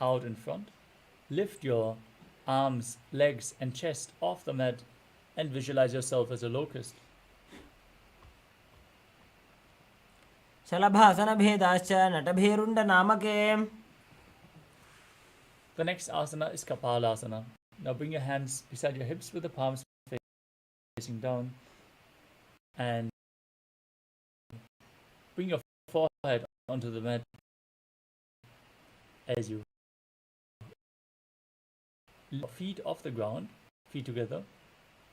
out in front. Lift your arms, legs and chest off the mat and visualize yourself as a locust. शलभासन भेदाश्च नटभेरुण्ड नामके. The next asana is Kapalasana. Now bring your hands beside your hips with the palms facing down and bring your forehead onto the mat as you feet off the ground, feet together,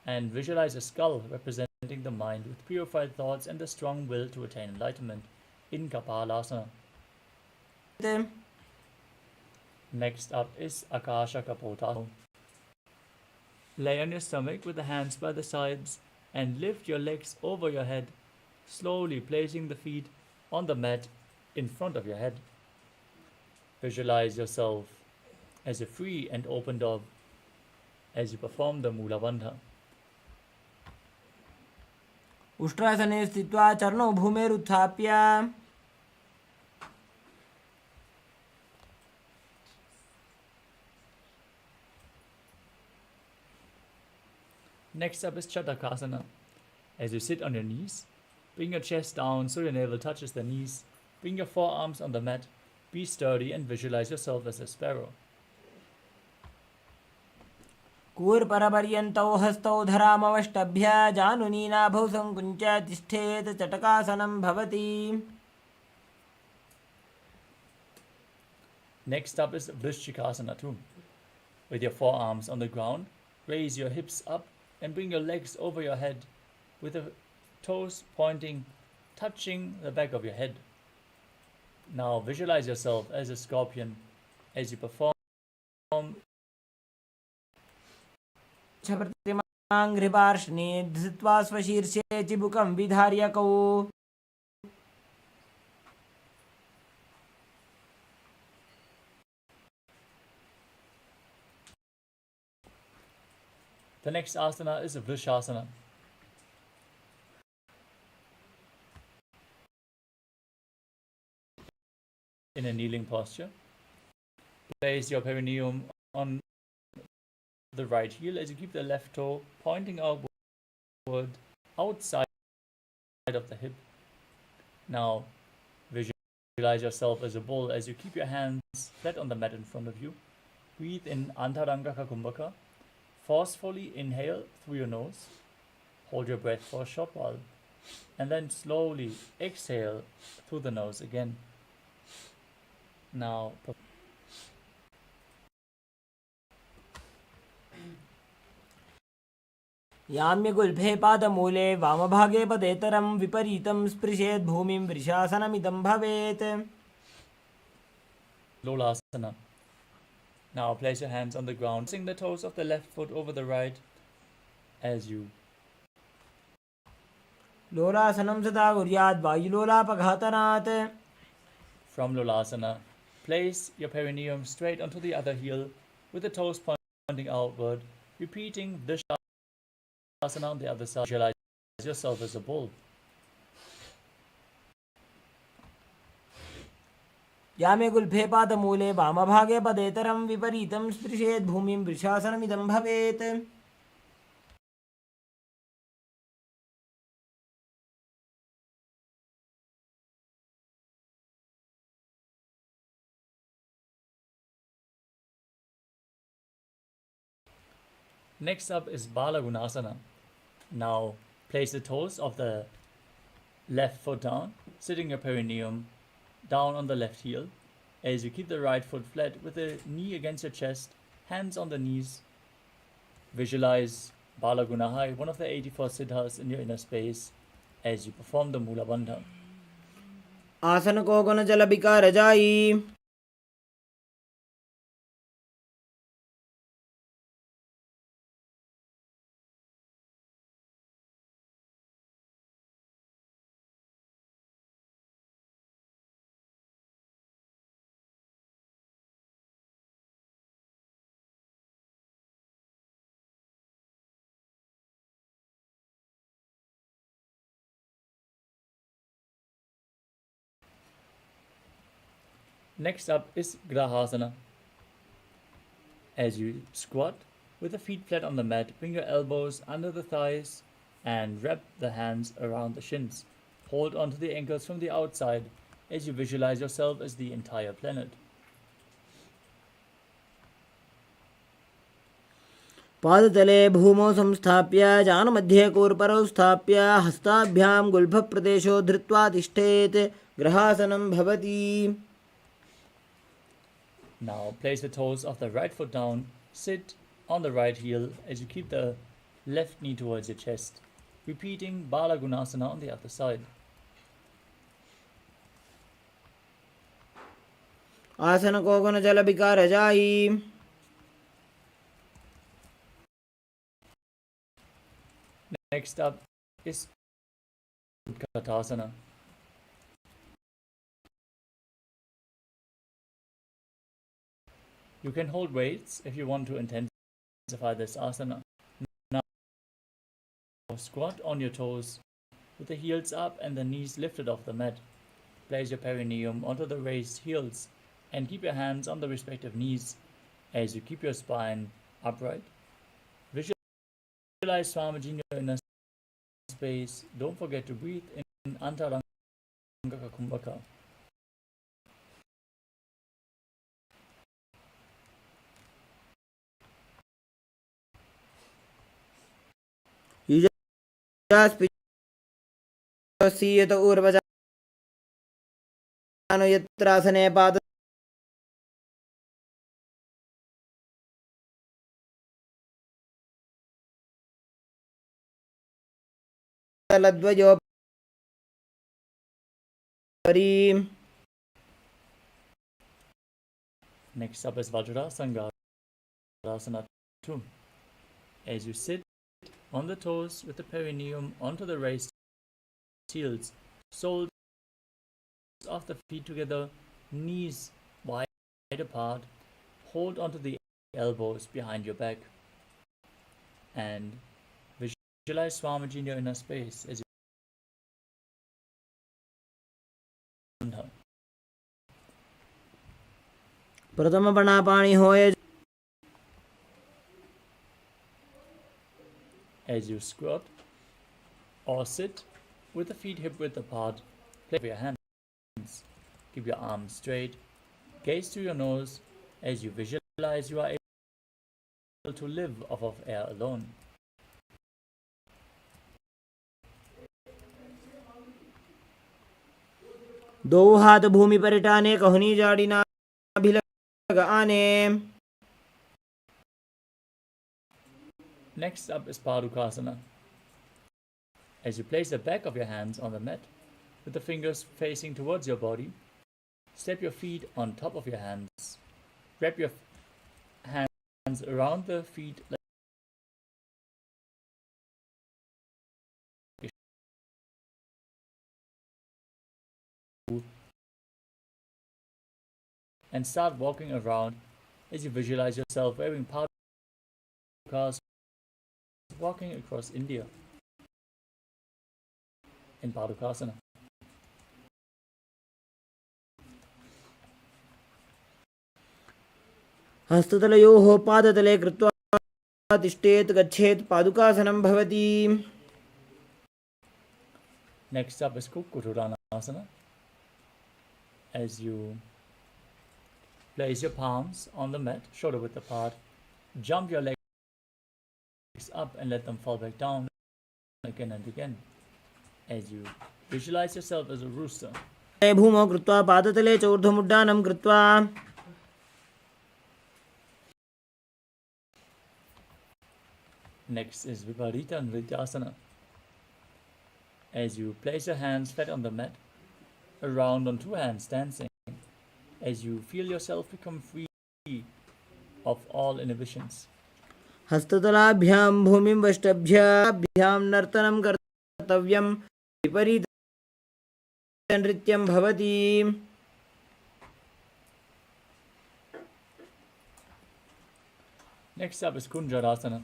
and visualize a skull representing the mind with purified thoughts and the strong will to attain enlightenment in Kapalasana. Next up is Akasha Bhairava. Lay on your stomach with the hands by the sides and lift your legs over your head, slowly placing the feet on the mat in front of your head. Visualize yourself as a free and open dove as you perform the Mula Bandha. उष्ट्रासने स्थित्वा चरणौ भूमेरुत्थाप्य. Next up is Chatakasana. As you sit on your knees, bring your chest down so your navel touches the knees. Bring your forearms on the mat. Be sturdy and visualize yourself as a sparrow. कूर्परपर्यन्तौ हस्तौ धरामवष्टभ्य जानुनीनाभौ सङ्कुञ्च तिष्ठेत् चटकासनं भवति. Next up is Vrishchikasana too. With your forearms on the ground, raise your hips up and bring your legs over your head with the toes pointing, touching the back of your head. Now visualize yourself as a scorpion as you perform. प्रतिमाङ्घ्रिपार्ष्णे धृत्वा स्वशीर्षे चिबुकं विधार्यकौ. The next asana is Vrishasana. In a kneeling posture, place your perineum on the right heel as you keep the left toe pointing outward outside of the hip. Now visualize yourself as a bull as you keep your hands flat on the mat in front of you. Breathe in Antaranga Kumbhaka. Forcefully inhale through your nose. Hold your breath for a short while. And then slowly exhale through the nose again. Now याम्यगुल्फे पादमूले वामभागे पदेतरं विपरीतं स्पृशेत् भूमिं वृषासनमिदं भवेत्. Lolasana. Now place your hands on the ground, pressing the toes of the left foot over the right as you. लोलासनं सदा कुर्यात् वायुलोलापघातनात्. From Lolasana, place your perineum straight onto the other heel with the toes pointing outward, repeating the asana on the other side. Visualize yourself as a bull. यामे गुल्फे पादमूले वामभागे पदेतरं विपरीतं स्पृशेत् भूमिं वृषासनमिदं भवेत्. Next up is Balagunasana. Now place the toes of the left foot down, sitting your perineum down on the left heel as you keep the right foot flat with the knee against your chest, hands on the knees. Visualize Balagunaha, one of the 84 siddhas in your inner space, as you perform the Mula Bandha. आसन को गुण जल विकार जाई. Next up is Grahasana. As you squat with the feet flat on the mat, bring your elbows under the thighs and wrap the hands around the shins. Hold onto the ankles from the outside as you visualize yourself as the entire planet. पादतले भूमौ संस्थाप्य जानुमध्ये कूर्परौ स्थाप्य हस्ताभ्यां गुल्फप्रदेशो धृत्वा तिष्ठेत् ग्रहासनं भवति. Now place the toes of the right foot down, sit on the right heel as you keep the left knee towards your chest, repeating Balagunasana on the other side. आसन को गुण जल विकार जाई. Next up is Utkatasana. You can hold weights if you want to intensify this asana. Now squat on your toes with the heels up and the knees lifted off the mat. Place your perineum onto the raised heels and keep your hands on the respective knees as you keep your spine upright. visualize Swamiji in your inner space. Don't forget to breathe in Antaranga Kumbhaka. सीयत ऊर्वजानो यत्रासने पाद तलद्वयो परी. Next up is Vajrasana 2. As you sit on the toes with the perineum onto the raised heels, soles of the feet together, knees wide apart, hold onto the elbows behind your back, and visualize Swamiji in your inner space as you प्रथम बना पानी होए. As you squat or sit with the feet hip width apart, play with your hands. Keep your arms straight. Gaze through your nose as you visualize you are able to live off of air alone. दो हाथ भूमि पर टाने कहनी जाड़ी ना भी लग आने. Next up is Padukasana. As you place the back of your hands on the mat with the fingers facing towards your body, step your feet on top of your hands. Wrap your hands around the feet and start walking around as you visualize yourself wearing padukas, walking across India in Padukasana. हस्ततलयोः पादतले कृत्वा तिष्ठेत् गच्छेत् पादुकासनं भवति. Next up is Kukurudanasana. As you place your palms on the mat, shoulder width apart, jump your legs up and let them fall back down again and again. As you visualize yourself as a rooster. भूमौ कृत्वा पादतले च ऊर्ध्वमुड्डानं कृत्वा. Next is Viparita Nrityasana. As you place your hands flat on the mat, around on two hands dancing, as you feel yourself become free of all inhibitions. हस्ततलाभ्यां भूमिं वष्टभ्याभ्यां नर्तनं कर्तव्यं. विपरीत नृत्यं भवति. Next up is Kunjarasana.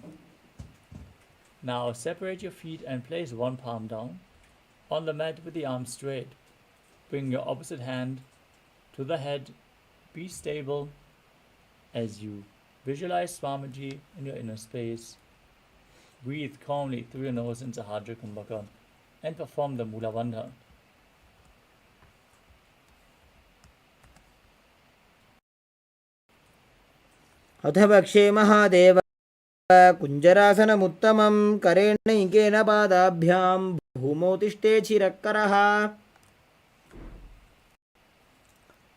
Now separate your feet and place one palm down on the mat with the arms straight. Bring your opposite hand to the head. Be stable as you visualize Swamiji in your inner space. Breathe calmly through your nose into Sahadra Kumbhaka and perform the Mula Bandha. अथ भक्षे महादेव कुञ्जरासनमुत्तमं. करेणैकेन पादाभ्यां भूमौ तिष्ठेत् शिरःकरः.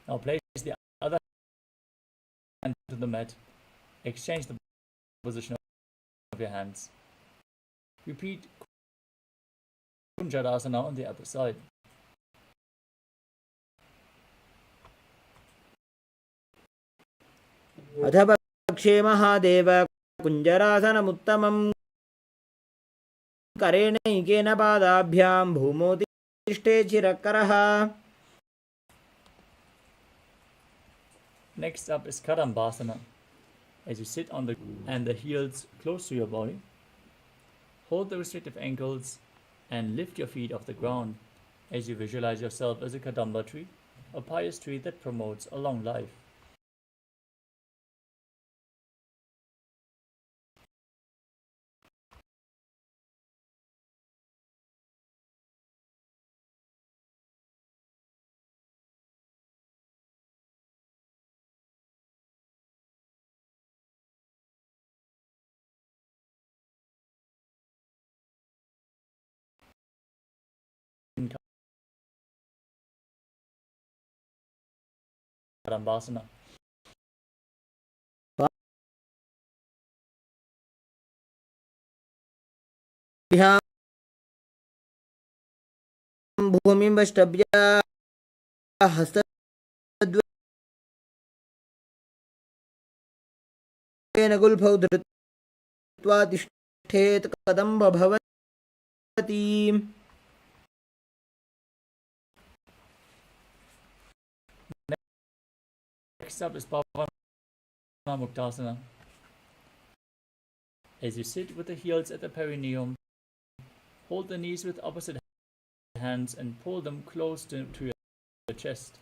Now place the other hand to the mat. Exchange the position of your hands. Repeat Kunjarasana on the other side. अथ भक्षे महादेव कुञ्जरासनमुत्तमं. करेणैकेन पादाभ्यां भूमौ तिष्ठेत् शिरःकरः. Next up is Kadambasana. As you sit on the and the heels close to your body, hold the restrictive ankles and lift your feet off the ground as you visualize yourself as a Kadamba tree, a pious tree that promotes a long life. Prarambhasana. भूमिं वष्टभ्य हस्तेन गुल्फौ धृत्वा तिष्ठेत् कदम्ब भवति. Next up is Pavanamuktasana. As you sit with the heels at the perineum, hold the knees with opposite hands and pull them close to your chest.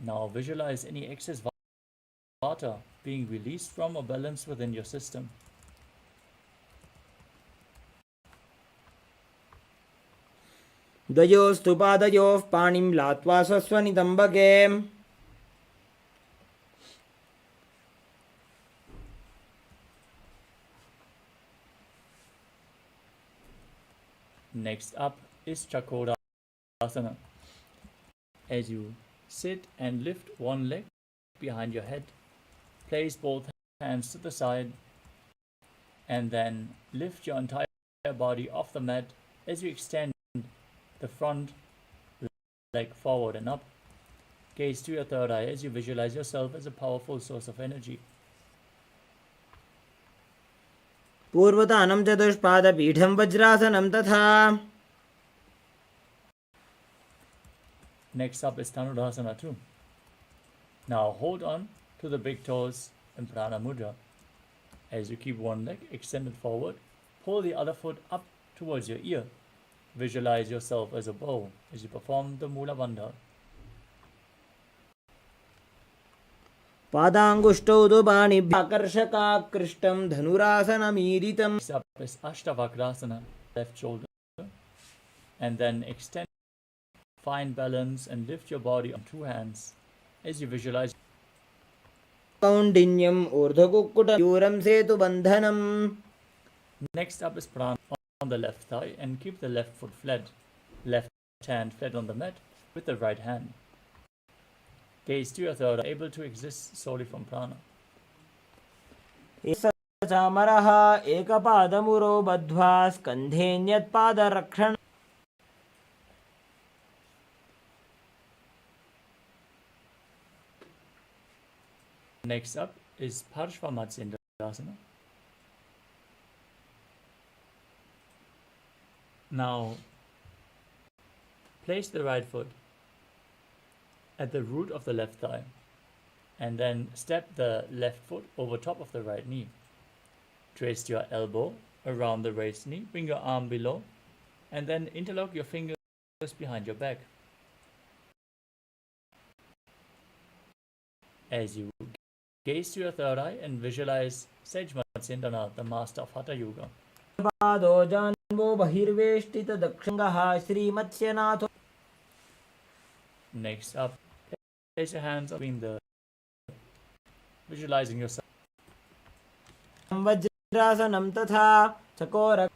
Now visualize any excess vata being released from or balanced within your system. द्वयोस्तु पादयोः पाणिं लात्वा स्वस्वनितम्बके. Next up is Chakodasana. As you sit and lift one leg behind your head, place both hands to the side, and then lift your entire body off the mat as you extend the front leg forward and up. Gaze to your third eye as you visualize yourself as a powerful source of energy. पूर्वतानं चतुष्पादपीठं वज्रासनं तथा. Next up is Dhanurasana too. Now hold on to the big toes in Prana Mudra. As you keep one leg extended forward, pull the other foot up towards your ear. Visualize yourself as a bow as you perform the Mula Bandha. पादाङ्गुष्टौ तु पाणिभ्याकर्षकाकृष्टं धनुरासनमीरितम्. Next up is Ashtavakrasana, left shoulder. And then extend, find balance and lift your body on two hands as you visualize. कौण्डिन्यम् ऊर्ध्वकुक्कुटयूरं सेतुबन्धनम्. Next up is Prana on the left thigh and keep the left foot flat. Left hand flat on the mat with the right hand. Gaze to your third eye, able to exist solely from prana. चामरः एकपादमुरो बद्ध्वा स्कन्धेऽन्यत्पादरक्षण. Next up is Parshvamatsendrasana. Now, place the right foot at the root of the left thigh and then step the left foot over top of the right knee. Twist your elbow around the raised knee, bring your arm below, and then interlock your fingers behind your back. As you gaze to your third eye and visualize Sejmatsindana, the master of Hatha Yoga. पादो जान्वो बहिर्वेष्टित दक्षिणः श्रीमत्स्यनाथो. Next up, place your hands between the, visualizing yourself. वज्रासनं तथा चकोर.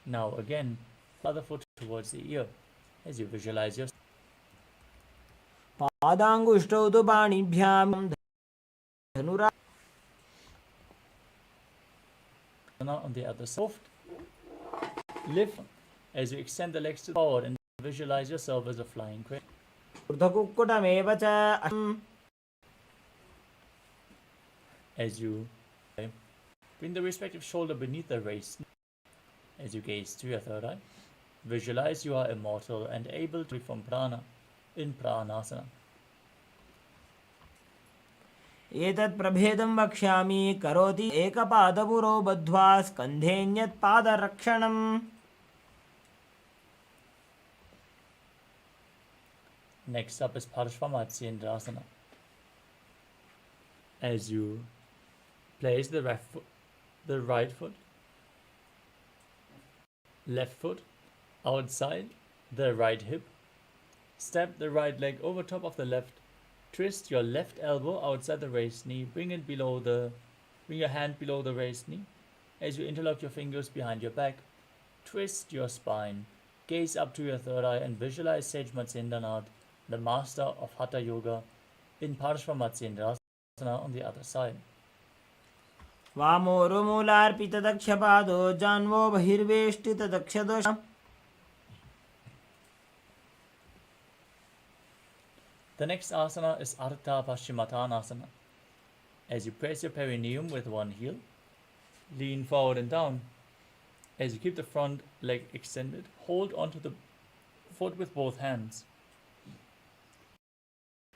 Now again, other foot towards the ear as you visualize yourself. पादाङ्गुष्टौ तु पाणिभ्यां धनुरा. Now on the other side, lift as you extend the legs forward and visualize yourself as a flying crane. ऊर्ध्वकुक्कुटमेव च. As you bring the respective shoulder beneath the waist. As you gaze to your third eye, visualize you are immortal and able to from prana in pranasana. एतत् प्रभेदं वक्ष्यामि करोति एकपादपुरो बद्ध्वा स्कन्धेऽन्यत्पादरक्षणम्. Next up is Parshvamatsendrasana. As you place the right foot, left foot outside the right hip, step the right leg over top of the left, twist your left elbow outside the raised knee, bring your hand below the raised knee. As you interlock your fingers behind your back, twist your spine, gaze up to your third eye and visualize Sejmatsindana, the master of Hatha Yoga, in Parshvamatsyendrasana on the other side. वामोरुमूलार्पितदक्षपादो जान्वो बहिर्वेष्टितदक्षदोष. The next asana is Ardha Paschimottanasana. As you press your perineum with one heel, lean forward and down. As you keep the front leg extended, hold onto the foot with both hands.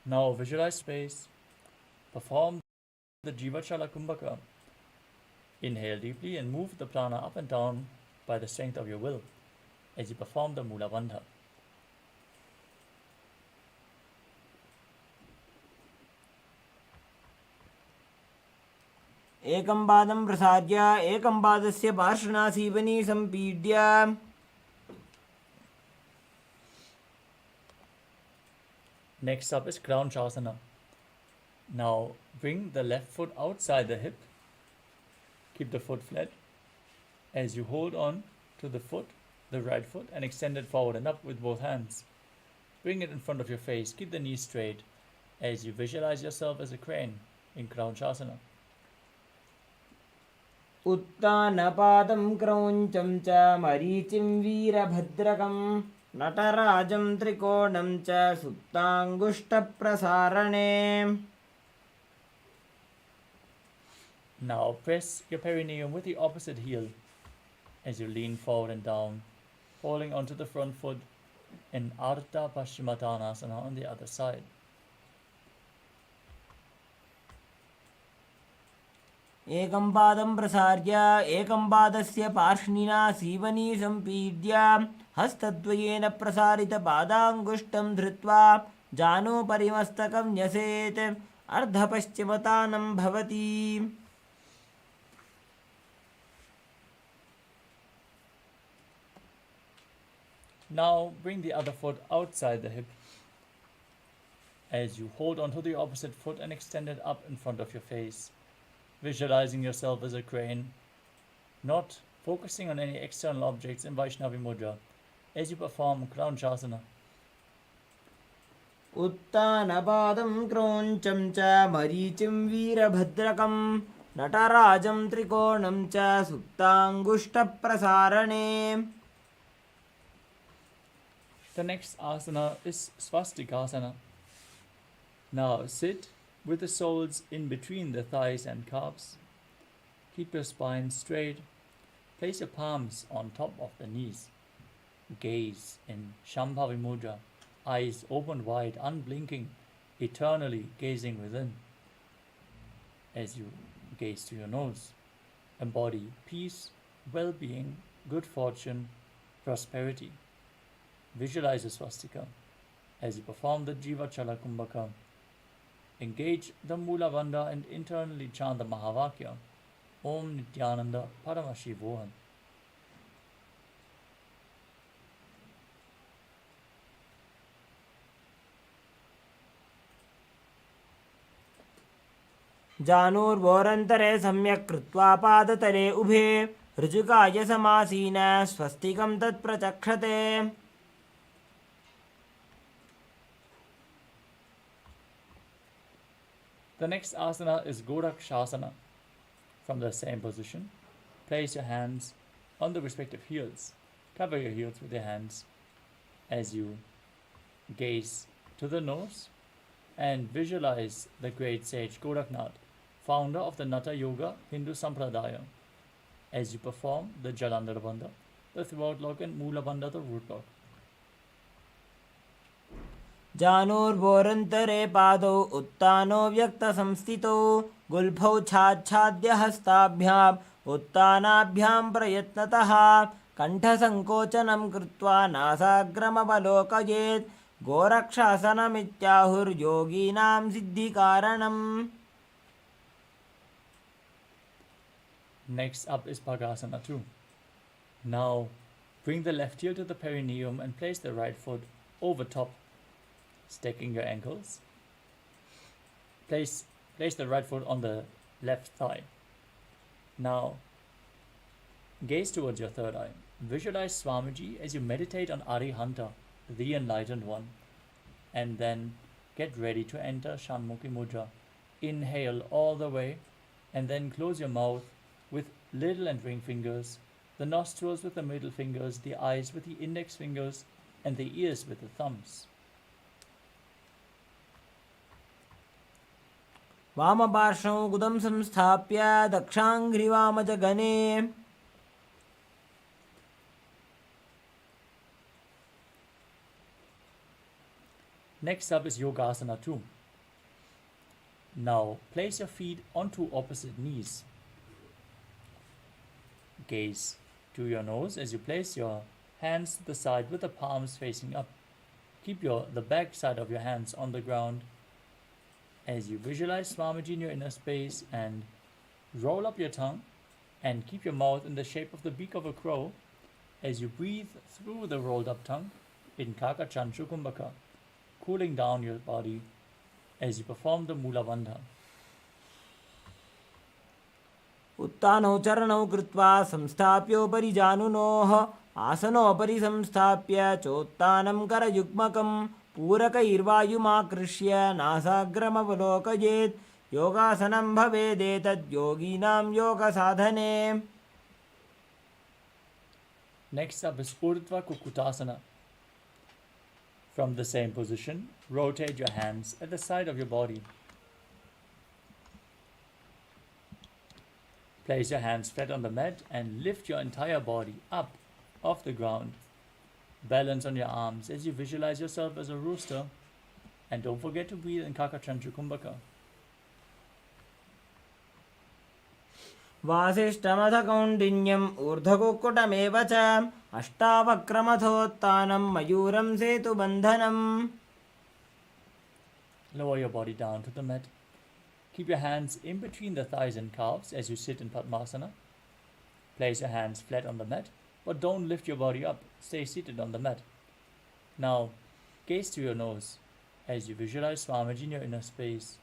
Now visualize space. Perform the Jivachala Kumbhaka. Inhale deeply and move the prana up and down by the strength of your will as you perform the Mula Bandha. एकं पादं प्रसार्य एकं पादस्य पार्श्वनासीवनी सम्पीड्य. Next up is Kraunchasana. Now bring the left foot outside the hip. Keep the foot flat. As you hold on to the foot, the right foot, and extend it forward and up with both hands. Bring it in front of your face. Keep the knees straight as you visualize yourself as a crane in Kraunchasana. उत्तानपादं क्रौञ्चं च मरीचिं वीरभद्रकं नटराजं त्रिकोणं च सुप्ताङ्गुष्ठप्रसारणे. Now press your perineum with the opposite heel as you lean forward and down, holding onto the front foot in Ardha Paschimottanasana on the other side. एकं पादं प्रसार्य एकं पादस्य पार्ष्णिना सीवनी सम्पीड्य हस्तद्वयेन प्रसारितपादाङ्गुष्ठं धृत्वा जानुपरिमस्तकं न्यसेत्. अर्धपश्चिमतानं भवति. Now bring the other foot outside the hip as you hold onto the opposite foot and extend it up in front of your face, visualizing yourself as a crane, not focusing on any external objects in Vaishnavi Mudra as you perform Kraunchasana. उत्तानपादं क्रौञ्चं च मरीचिं वीरभद्रकं नटराजं त्रिकोणं च सुप्ताङ्गुष्ठप्रसारणे. The next asana is Swastikasana. Now sit with the soles in between the thighs and calves. Keep your spine straight. Place your palms on top of the knees. Gaze in Shambhavi Mudra, eyes open wide, unblinking, eternally gazing within. As you gaze to your nose, embody peace, well-being, good fortune, prosperity. Visualize a swastika as you perform the Jivachala Kumbhaka. Engage the Mula Bandha and internally chant the Mahavakya, Om Nithyananda Paramashivoham. जानुर्वोरन्तरे सम्यक् कृत्वा पादतले उभे ऋजुकाय समासीन स्वस्तिकं तत्प्रचक्षते. The next asana is Gorakshasana. From the same position, place your hands on the respective heels. Cover your heels with your hands as you gaze to the nose and visualize the great sage Goraknath, founder of the Natha Yoga Hindu Sampradaya, as you perform the Jalandhara Bandha, the throat lock, and Mula Bandha, the root lock. जानुर्वोरन्तरे पादौ उत्तानो व्यक्तसंस्थितौ गुल्फौ छाच्छाद्य हस्ताभ्याम् उत्तानाभ्यां प्रयत्नतः कण्ठसङ्कोचनं कृत्वा नासाग्रमवलोकयेत्. गोरक्षासनमित्याहुर्योगीनां सिद्धिकारणम्. Next up is Bhagasana 2. Now bring the left heel to the perineum and place the right foot over top, stacking your ankles. Place the right foot on the left thigh. Now gaze towards your third eye. Visualize Swamiji as you meditate on Arihanta, the enlightened one. and then get ready to enter Shanmukhi Mudra. Inhale all the way, and then close your mouth with little and ring fingers, the nostrils with the middle fingers, the eyes with the index fingers, and the ears with the thumbs. वामपार्श्वं गुदं संस्थाप्य दक्षाङ्घ्रिवामजगने Next up is Yogasana 2. Now place your feet onto opposite knees. Gaze to your nose as you place your hands to the side with the palms facing up. Keep the back side of your hands on the ground as you visualize Swamiji in your inner space, and roll up your tongue and keep your mouth in the shape of the beak of a crow as you breathe through the rolled up tongue in Kaka Chanchu Kumbhaka, cooling down your body as you perform the Mula Bandha. उत्तानौ चरणौ कृत्वा संस्थाप्योपरि जानुनोः आसनोपरि संस्थाप्य चोत्तानं करयुग्मकं पूरकैर्वायुमाकृष्य नासाग्रमवलोकयेत् योगासनं भवेदेतद् योगिनां योगसाधने. Next up is Urdhva Kukutasana. From the same position, rotate your hands at the side of your body. Place your hands flat on the mat and lift your entire body up off the ground. Balance on your arms as you visualize yourself as a rooster, and don't forget to breathe in Kakachandra Kumbhaka. वासिष्ठमथ कौण्डिन्यम् ऊर्ध्वकुक्कुटमेव च अष्टावक्रमथोत्तानं मयूरं सेतुबन्धनम्. Lower your body down to the mat. Keep your hands in between the thighs and calves as you sit in Padmasana. Place your hands flat on the mat, but don't lift your body up. Stay seated on the mat. Now, gaze to your nose as you visualize Swamiji in your inner space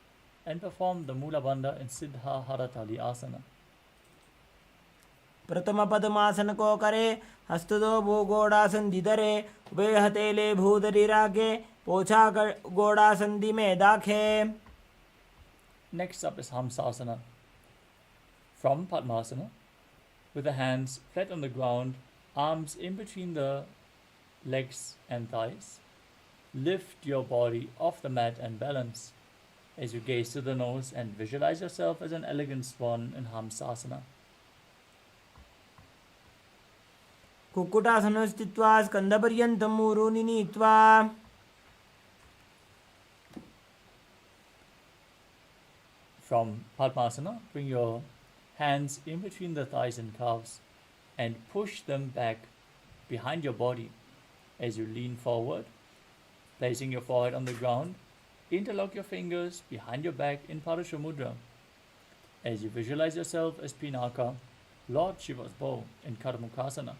and perform the Mula Bandha in Siddha Haratali Asana. प्रथम पद्मासन को करे हस्तदो भूगोड़ासन दिदरे उभय हथेले भूधरि रागे पोछा गोड़ासन में दाखे. Next up is Hamsasana. From Padmasana, with the hands flat on the ground, arms in between the legs and thighs, lift your body off the mat and balance as you gaze to the nose and visualize yourself as an elegant swan in Hamsasana. कुक्कुटासनो स्थित्वा स्कन्धपर्यन्तं ऊरूनि नीत्वा. From Padmasana, bring your hands in between the thighs and calves and push them back behind your body as you lean forward, placing your forehead on the ground. Interlock your fingers behind your back in Parasha Mudra as you visualize yourself as Pinaka, Lord Shiva's bow in Karmukasana.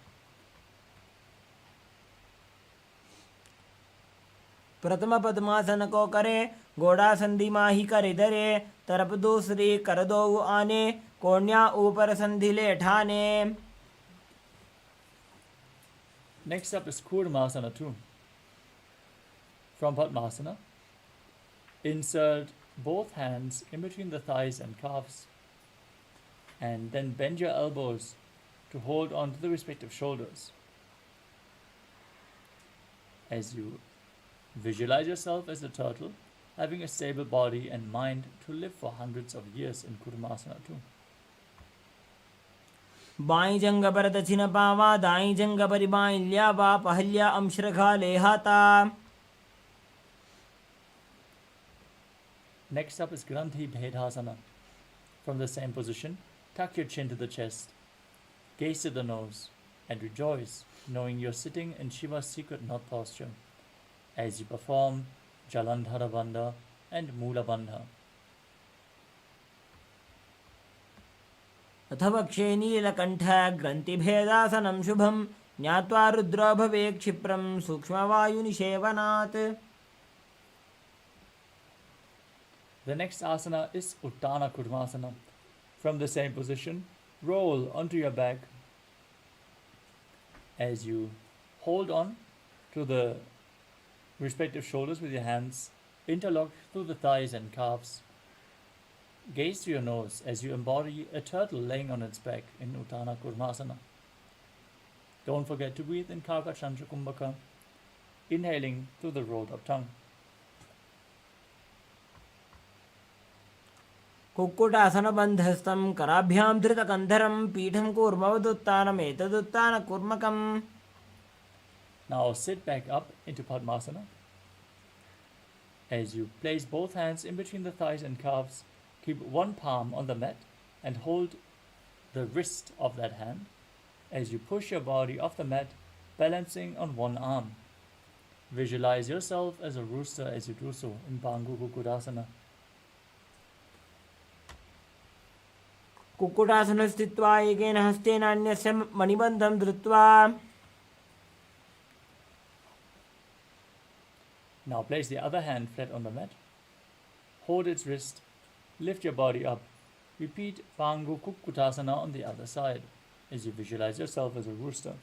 प्रथम पद्मासन को करे घोड़ासन दिमाही करे धरे तरफ दूसरी कर दो आने कोन्या ऊपर संधि ले ठाने. Next up is Kurmasana 2. From Padmasana, insert both hands in between the thighs and calves, and then bend your elbows to hold on to the respective shoulders. As you visualize yourself as a turtle, having a stable body and mind to live for hundreds of years in Kurmasana 2. By जंग पर दक्षिण पावा दाई जंग पर by ल्यावा पहल्या अंश्रखा लेहाता. Next up is Granthi Bhedasana. From the same position, tuck your chin to the chest, gaze to the nose, and rejoice, knowing you're sitting in Shiva's secret knot posture as you perform Jalandhara Bandha and Mula Bandha. अथ वक्षे नीलकण्ठ ग्रन्थिभेदासनं शुभं ज्ञात्वा रुद्रो भवे क्षिप्रं सूक्ष्मवायुनिषेवनात्. The next asana is Uttana Kurmasana. From the same position, roll onto your back as you hold on to the respective shoulders with your hands interlocked through the thighs and calves. Gaze to your nose as you embody a turtle laying on its back in Uttana Kurmasana. Don't forget to breathe in Kaka Chandra Kumbhaka, inhaling through the rolled up tongue. कुक्कुटासनबन्धस्थं कराभ्यां धृतकन्धरं पीठं कूर्मवदुत्तानमेतदुत्तानकूर्मकम्. Now sit back up into Padmasana. As you place both hands in between the thighs and calves, keep one palm on the mat and hold the wrist of that hand as you push your body off the mat, balancing on one arm. Visualize yourself as a rooster as you do so in Bhangu Kukkudasana. कुक्कुटासने स्थित्वा एकेन हस्तेन अन्यस्य मणिबन्धं धृत्वा. Now place the other hand flat on the mat. Hold its wrist. Lift your body up. Repeat Bhangu Kukkudasana on the other side as you visualize yourself as a rooster.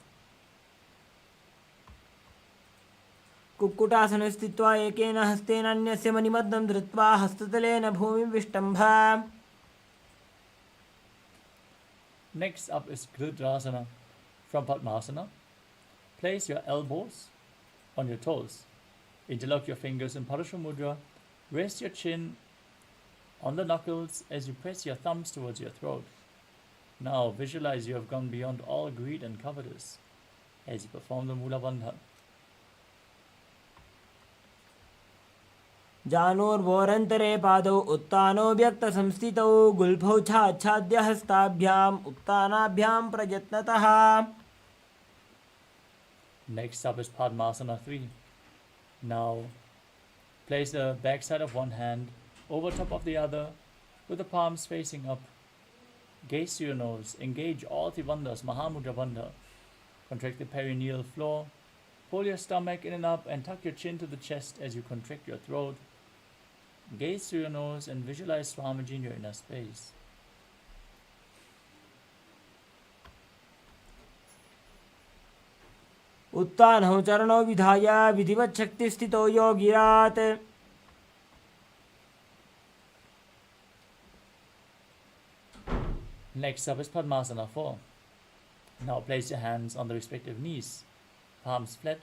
कुक्कुटासने स्थित्वा एकेन हस्तेन अन्यस्य मणिबन्धं धृत्वा हस्ततलेन भूमिं विष्टम्भ. Next up is Gridrasana. From Padmasana, place your elbows on your toes. Interlock your fingers in Parashu Mudra. Rest your chin on the knuckles as you press your thumbs towards your throat. Now visualize you have gone beyond all greed and covetous as you perform the Mula Bandha. जानोर्वोरन्तरे पादौ उत्तानो व्यक्तसंस्थितौ गुल्फौ छाच्छाद्य हस्ताभ्याम् उत्तानाभ्यां प्रयत्नतः. Next up is Padmasana 3. Now place the backside of one hand over top of the other with the palms facing up. Gaze to your nose. Engage all Tribandhas, Mahamudra Bandha. Contract the perineal floor. Pull your stomach in and up and tuck your chin to the chest as you contract your throat. Gaze to your nose and visualize Swamiji in your inner space. उत्तानौ चरणौ विधाय विधिवत् शक्तिस्थितो योगिरात्. Next up is Padmasana 4. Now place your hands on the respective knees, palms flat.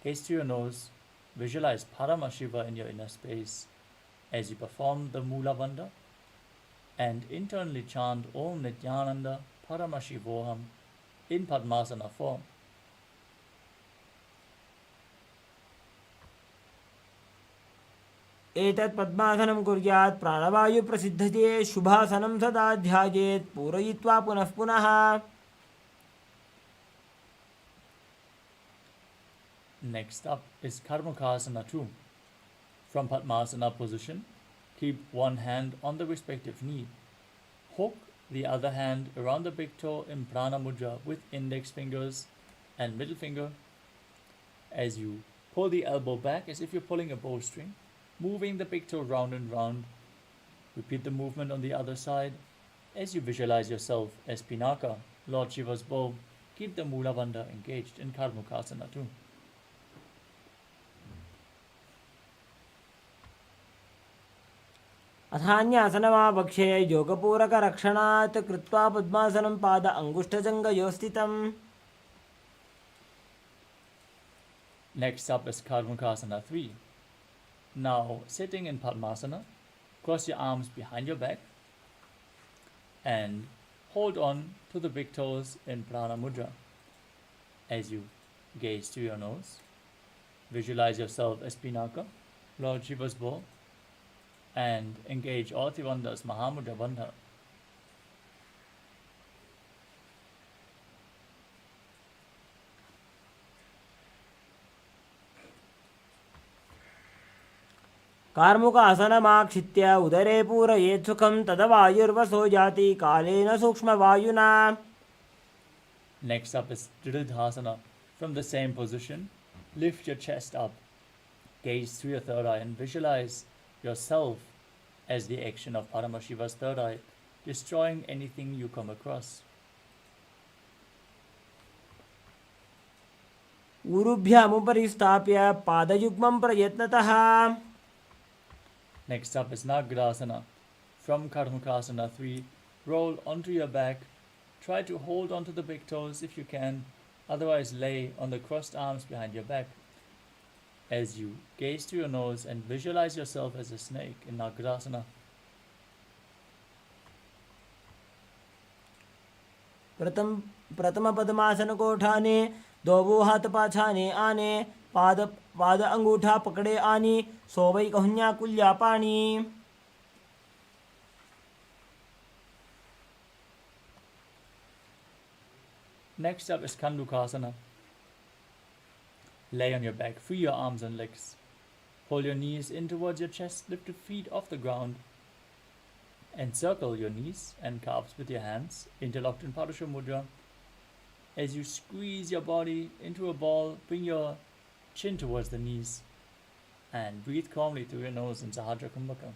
Gaze to your nose. Visualize Paramashiva in your inner space as you perform the Mula Bandha and internally chant Om Nithyananda Paramashivoham in Padmasana form. एतत् पद्मासनं कुर्यात् प्राणवायु प्रसिद्धये शुभासनं सदा ध्यायेत् पूरयित्वा पुनः पुनः. Next up is Karmakasana 2. From Padmasana position, keep one hand on the respective knee. Hook the other hand around the big toe in Prana Mudra with index fingers and middle finger as you pull the elbow back as if you're pulling a bowstring, moving the big toe round and round. Repeat the movement on the other side as you visualize yourself as Pinaka, Lord Shiva's bow. Keep the Mula Bandha engaged in Karmakasana 2. अथान्यासनमावक्षे योगपूरकरक्षणात् कृत्वा पद्मासनं पाद अङ्गुष्ठजङ्घयो स्थितम्. Next up is Karmakasana 3. Now, sitting in Padmasana, cross your arms behind your back and hold on to the big toes in Prana Mudra. As you gaze to your nose, visualize yourself as Pinaka, Lord Shiva's bow, and engage all Tribandhas, Mahamudra Bandha. कार्मुकासनमाक्षित्य उदरे पूरयेत् सुखं तदवायुर्वसो जाति कालेन सूक्ष्मवायुना. Next up is Dridhasana. From the same position, lift your chest up, gaze through your third eye and visualize yourself as the action of Paramashiva's third eye, destroying anything you come across. ऊरुभ्यामुपरि स्थाप्य पादयुग्मं प्रयत्नतः. Next up is Nagrasana. From Karmukasana 3, roll onto your back. Try to hold onto the big toes if you can, otherwise lay on the crossed arms behind your back. As you gaze to your nose and visualize yourself as a snake in Nagrasana. प्रथम पद्मासन को उठाने, दो हाथ पाछाने आने, पाद अंगूठा पकड़े आनी, सोवई कहुन्या कुल्या पानी. Next up is Kandukasana. Lay on your back, free your arms and legs. Pull your knees in towards your chest, lift your feet off the ground. Encircle your knees and calves with your hands, interlocked in Padusha Mudra. As you squeeze your body into a ball, bring your chin towards the knees and breathe calmly through your nose in Sahadra Kumbhaka.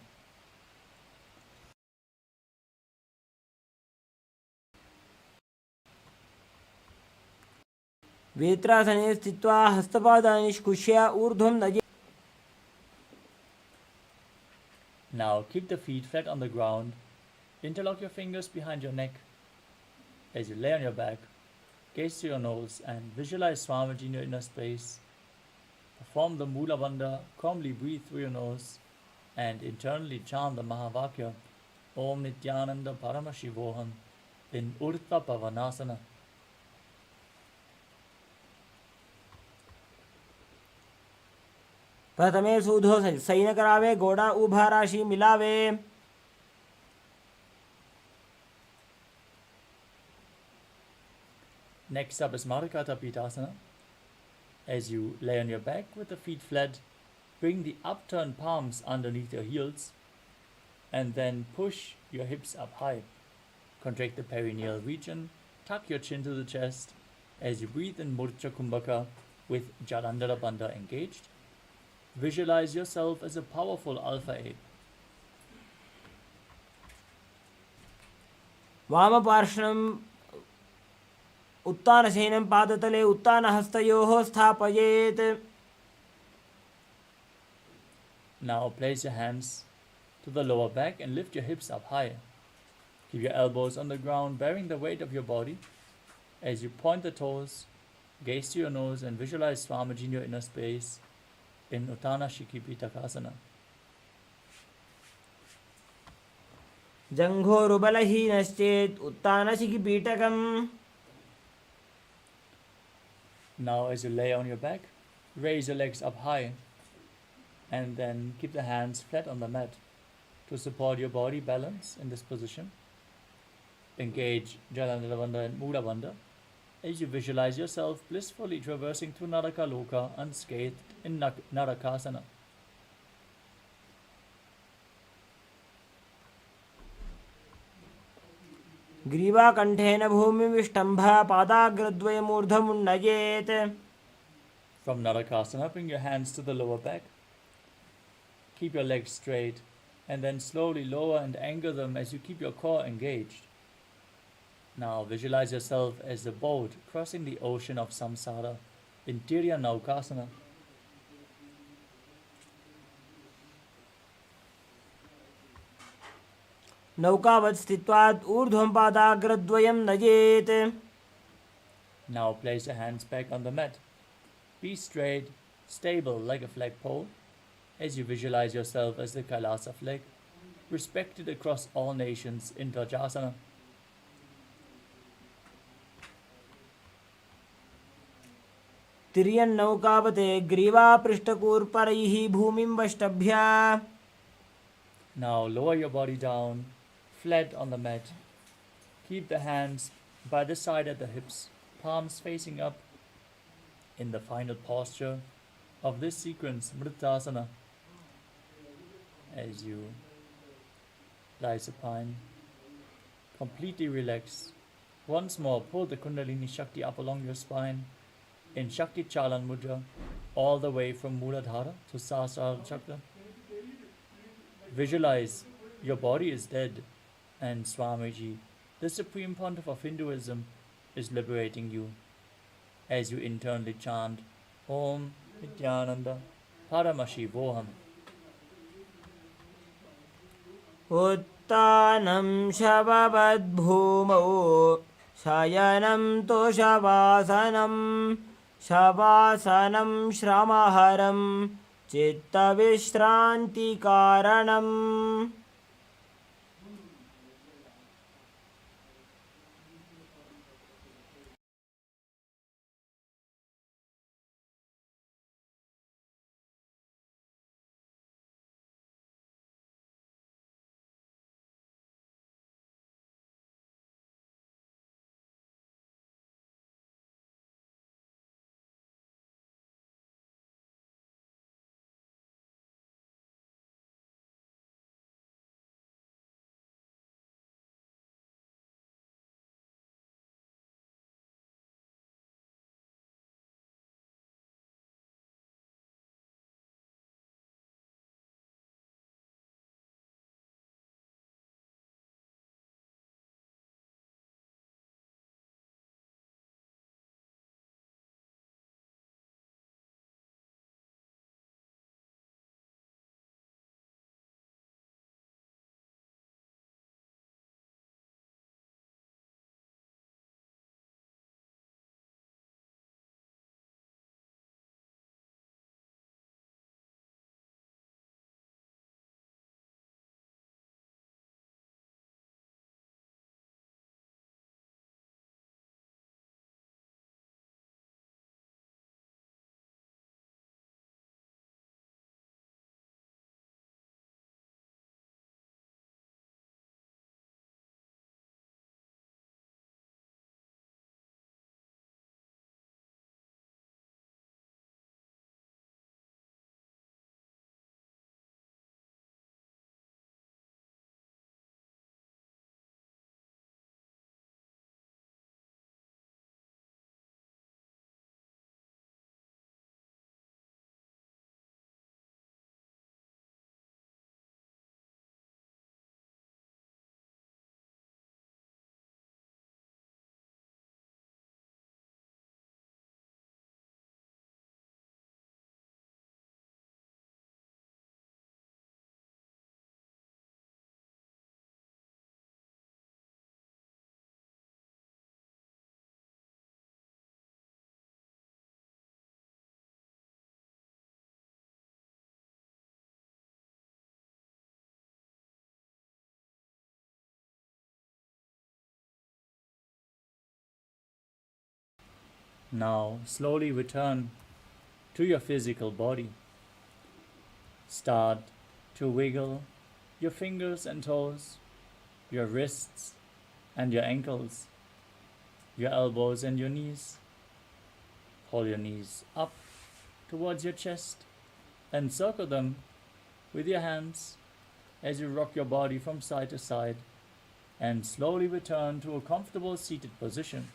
वेत्रासने स्थित्वा हस्तपादानि निष्कुष्य ऊर्ध्वं नये. Now keep the feet flat on the ground. Interlock your fingers behind your neck. As you lay on your back, gaze to your nose and visualize Swamiji in your inner space. Perform the Mula Bandha, calmly breathe through your nose and internally chant the Mahavakya Om Nithyananda Paramashivoham in Urdhva Pavanasana. प्रथमे सूधो San करावे, गोड़ा उभा राशि मिलावे. Next up is Marikata Pitasana. As you lay on your back with the feet flat, bring the upturned palms underneath your heels and then push your hips up high. Contract the perineal region, tuck your chin to the chest as you breathe in Murcha Kumbhaka with Jalandhara Bandha engaged. Visualize yourself as a powerful alpha ape. वामपार्श्वं उत्तानशयनं पादतले उत्तानहस्तयोः स्थापयेत्. Now place your hands to the lower back and lift your hips up high. Keep your elbows on the ground, bearing the weight of your body. As you point the toes, gaze to your nose and visualize Swamiji in your inner space in Uttana Shiki Pitakasana. जङ्घोरुबलहीनश्चेत् उत्तानशिखिपीठकम्. Now as you lay on your back, raise your legs up high and then keep the hands flat on the mat to support your body balance in this position. Engage Jalandhara Bandha and Mula Bandha as you visualize yourself blissfully traversing through Naraka Loka unscathed in Narakasana. ग्रीवाकण्ठेन भूमिविष्टम्भ पादाग्रद्वयमूर्धमुन्नयेत्. From Narakasana, bring your hands to the lower back. Keep your legs straight and then slowly lower and anchor them as you keep your core engaged. Now visualize yourself as a boat crossing the ocean of samsara in Tirya Naukasana. नौकावत् स्थित्वात् ऊर्ध्वं पादाग्रद्वयं नयेत्. Now place your hands back on the mat. Be straight, stable like a flagpole as you visualize yourself as the KAILASA flag, respected across all nations in Rajasana. तिर्यन्नौकावते ग्रीवापृष्ठकूर्परैः भूमिं वष्टभ्य. Now lower your body down, flat on the mat. Keep the hands by the side at the hips, palms facing up in the final posture of this sequence, Mrittasana. As you lie supine, completely relax. Once more, pull the Kundalini Shakti up along your spine in Shakti Chalan Mudra, all the way from Muladhara to Sahasrara Chakra. Visualize your body is dead and Swamiji, the supreme pontiff of Hinduism, is liberating you as you internally chant Om Nithyananda Paramashivoham. उत्तानं शववद्भूमौ शयनं तुषवासनं शवासनं श्रमहरं चित्तविश्रान्तिकारणम् Now slowly return to your physical body. Start to wiggle your fingers and toes, your wrists and your ankles, your elbows and your knees. Pull your knees up towards your chest and circle them with your hands as you rock your body from side to side and slowly return to a comfortable seated position.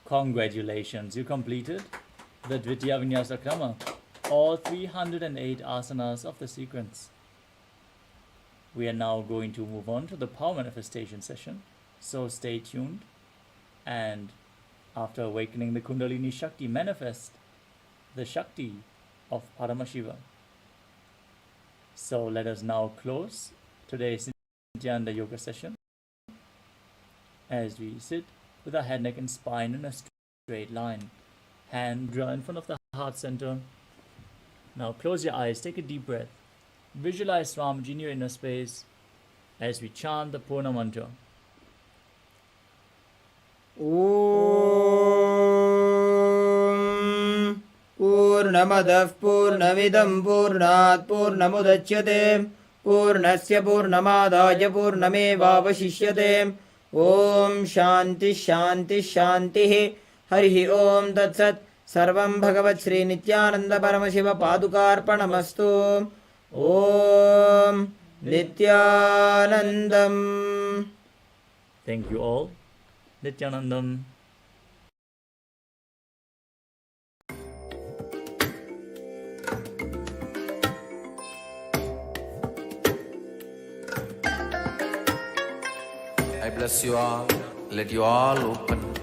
Congratulations, you completed the Dvitiya Vinyasa Krama, all 308 asanas of the sequence. We are now going to move on to the power manifestation session, so stay tuned, and after awakening the Kundalini Shakti, manifest the Shakti of Paramashiva. So let us now close today's Nithyananda Yoga session as we sit with our head, neck and spine in a straight line. Hand draw in front of the heart center. Now close your eyes, take a deep breath. Visualize Swamiji in your inner space as we chant the Purna mantra. Om Purnamadah Purnamidam Purnat Purnamudachyate Purnasya Purnamadaya Purnamevavashishyate Om Shanti Shanti Shanti Harihi Om Tat Sat Sarvam Bhagavat Sri Nithyananda Paramashiva Padukarpanamastu Om Nithyanandam. Thank you all. Nithyanandam. I bless you all. Let you all open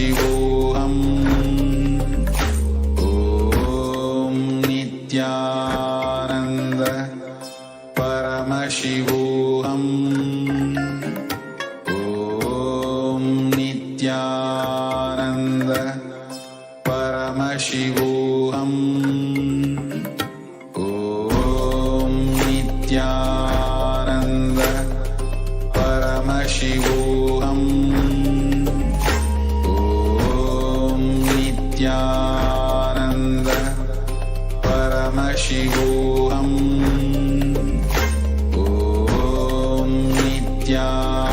Paramashivoham. Om Nithyananda Paramashivoham. Om Nithyananda Paramashivoham. Om Nithyananda Paramashivoham. Om Nithyananda Paramashivoham. Om Nithyananda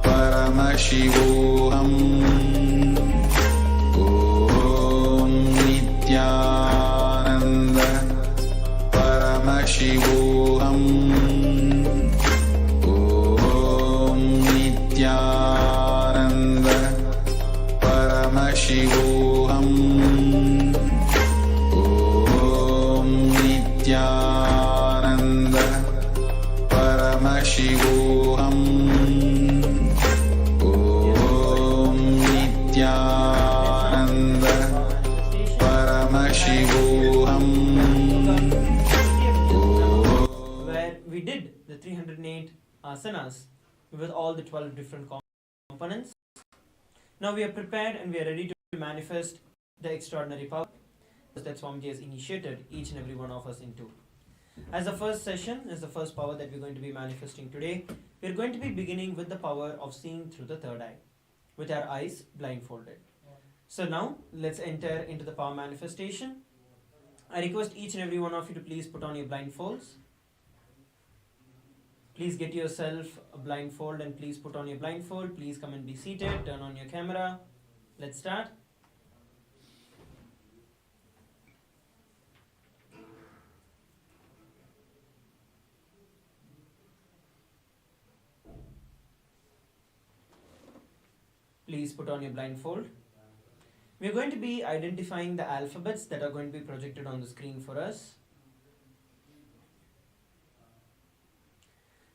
Paramashivoham. Om Nithyananda Paramashivoham. Om Nithyananda Paramashivoham. Om Nithyananda Paramashivoham. Om Nithyananda Paramashivoham. Where we did the 308 asanas with all the 12 different components. Now we are prepared and we are ready to manifest the extraordinary power that Swamiji has initiated each and every one of us into. As the first session, as the first power that we're going to be manifesting today, we're going to be beginning with the power of seeing through the third eye, with our eyes blindfolded. So now, let's enter into the power manifestation. I request each and every one of you to please put on your blindfolds. Please get yourself a blindfold and please put on your blindfold. Please come and be seated. Turn on your camera. Let's start. Please put on your blindfold. We are going to be identifying the alphabets that are going to be projected on the screen for us.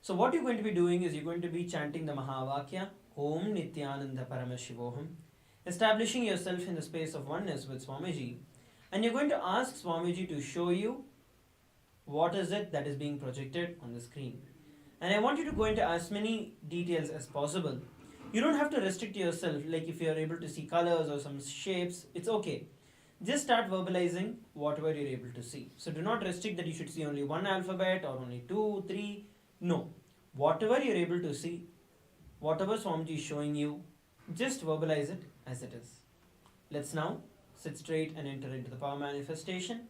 So what you're going to be doing is you're going to be chanting the Mahavakya, Om Nithyananda Paramashivoham, establishing yourself in the space of oneness with Swamiji, and you're going to ask Swamiji to show you what is it that is being projected on the screen. And I want you to go into as many details as possible. You don't have to restrict yourself, like if you're able to see colors or some shapes, it's okay. Just start verbalizing whatever you're able to see. So do not restrict that you should see only one alphabet or only 2, 3. No. Whatever you're able to see, whatever Swamiji is showing you, just verbalize it as it is. Let's now sit straight and enter into the power manifestation.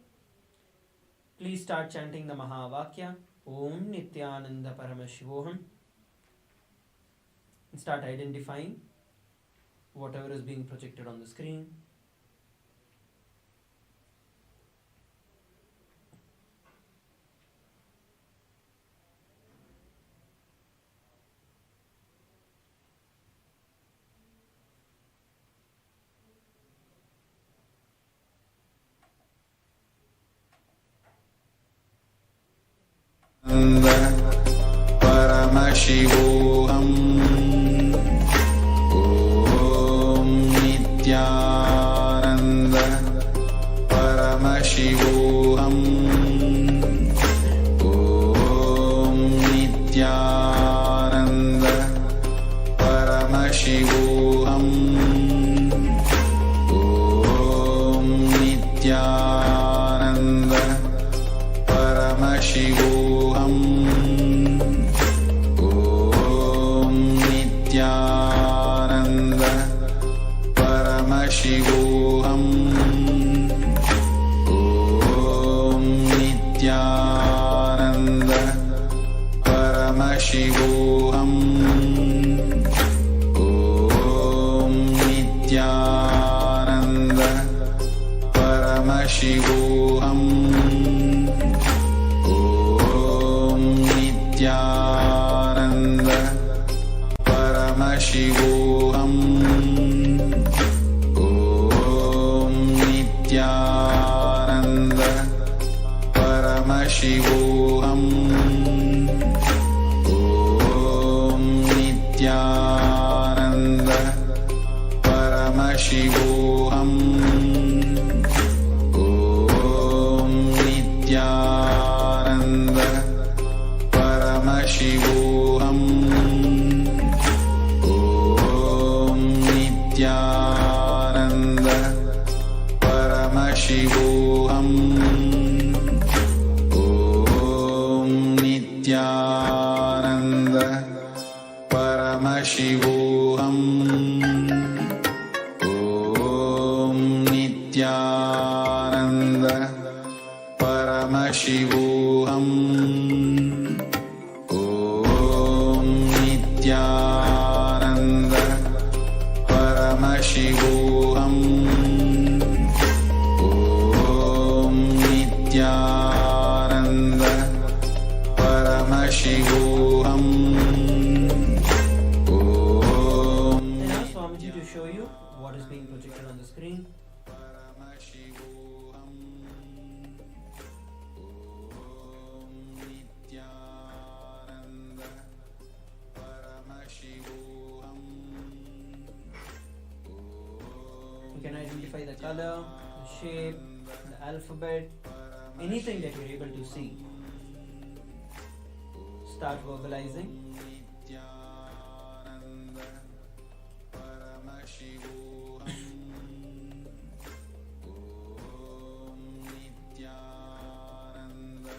Please start chanting the Mahavakya, Om Nithyananda Paramashivoham, and start identifying whatever is being projected on the screen. Paramashivoham. Om Nithyananda Paramashivoham. Om Nithyananda Paramashivoham. Om Nithyananda Paramashivoham. Om Nithyananda Paramashivoham. Om Nithyananda Paramashivoham. Om Nithyananda Paramashivoham. Om Nithyananda Paramashivoham. Om Nithyananda Paramashivoham. Om Nithyananda Paramashivoham. Om Nithyananda Paramashivoham. Om Nithyananda Paramashivoham. Om Nithyananda Paramashivoham. Om Nithyananda Paramashivoham. Om Nithyananda Paramashivoham. Om Nithyananda Paramashivoham. Om And now Swamiji to show you what is being projected on the screen. Paramashivoham. Om Nithyananda Paramashivoham. You can identify the color, the shape, the alphabet, anything that you're able to see. Start verbalizing. Nithyananda Paramashivoham. Om Nithyananda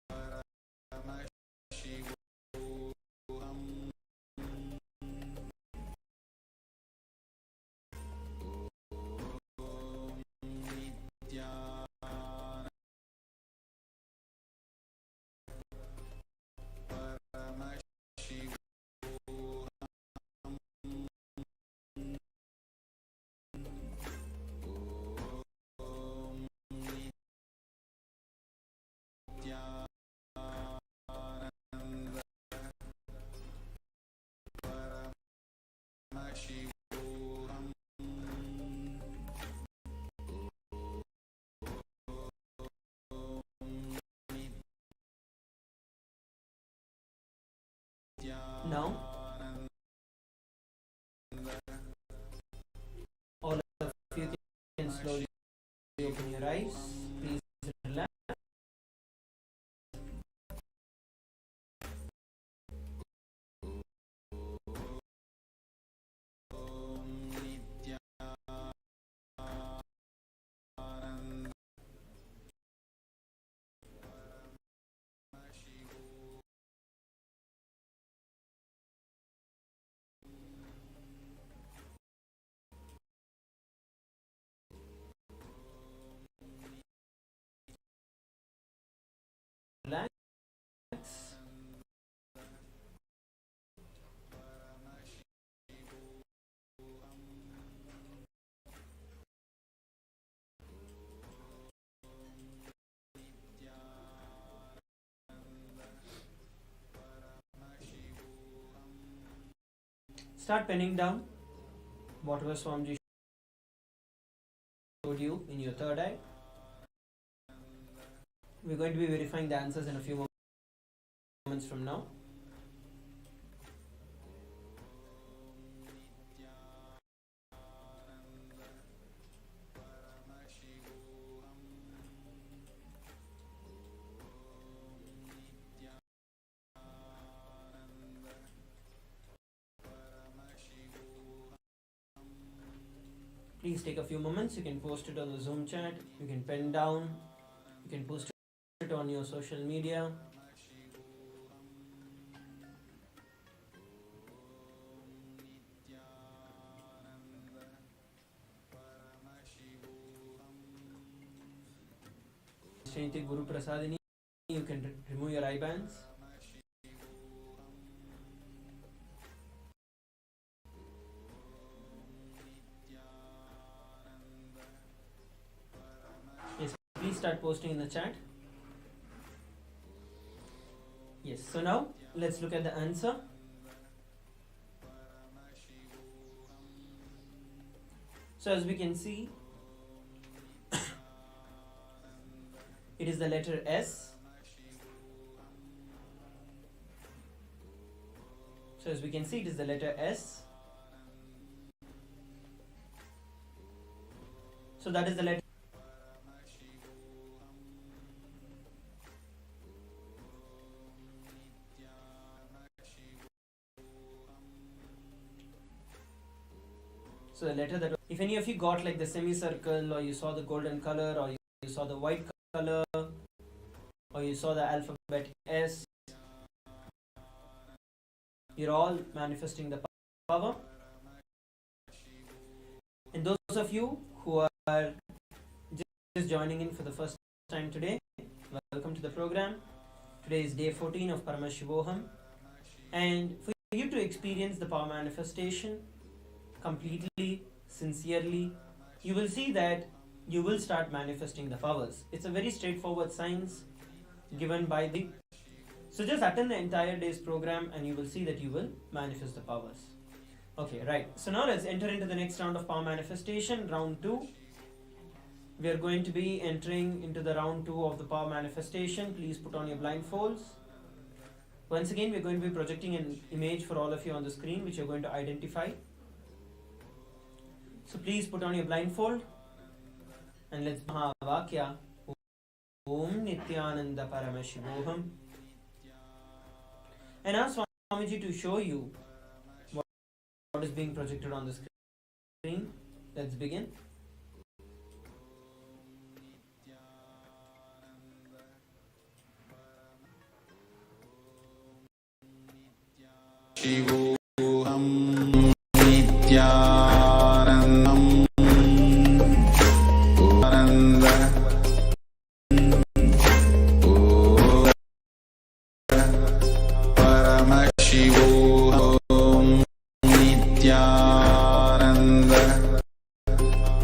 Paramashivoham. Om Nithyananda Now, all of you can slowly open your eyes. Please relax. Relax. Start penning down whatever Swamiji showed you in your third eye. We're going to be verifying the answers in a few moments from now. Please take a few moments. You can post it on the Zoom chat. You can pen down. You can post it on your social media. Shanti Guru Prasadini. You can remove your eye bands. Yes, please start posting in the chat. Yes, so now let's look at the answer. So as we can see, it is the letter S. So as we can see, it is the letter S. So that is the letter. So the letter that, if any of you got like the semicircle, or you saw the golden color, or you saw the white color, or you saw the alphabet S, you're all manifesting the power. And those of you who are just joining in for the first time today, welcome to the program. Today is day 14 of Paramashivoham, and for you to experience the power manifestation completely, sincerely, you will see that you will start manifesting the powers. It's a very straightforward science given by the. So just attend the entire day's program and you will see that you will manifest the powers. Okay, right. So now let's enter into the next round of power manifestation, round 2. We are going to be entering into the round 2 of the power manifestation. Please put on your blindfolds. Once again, we're going to be projecting an image for all of you on the screen, which you're going to identify. So please put on your blindfold and let's Mahavakya Om Nithyananda Paramashivoham, and ask Swamiji to show you what is being projected on the screen. Let's begin. Shivoham Nithyanandam Ananda Paramashivoham Nithyananda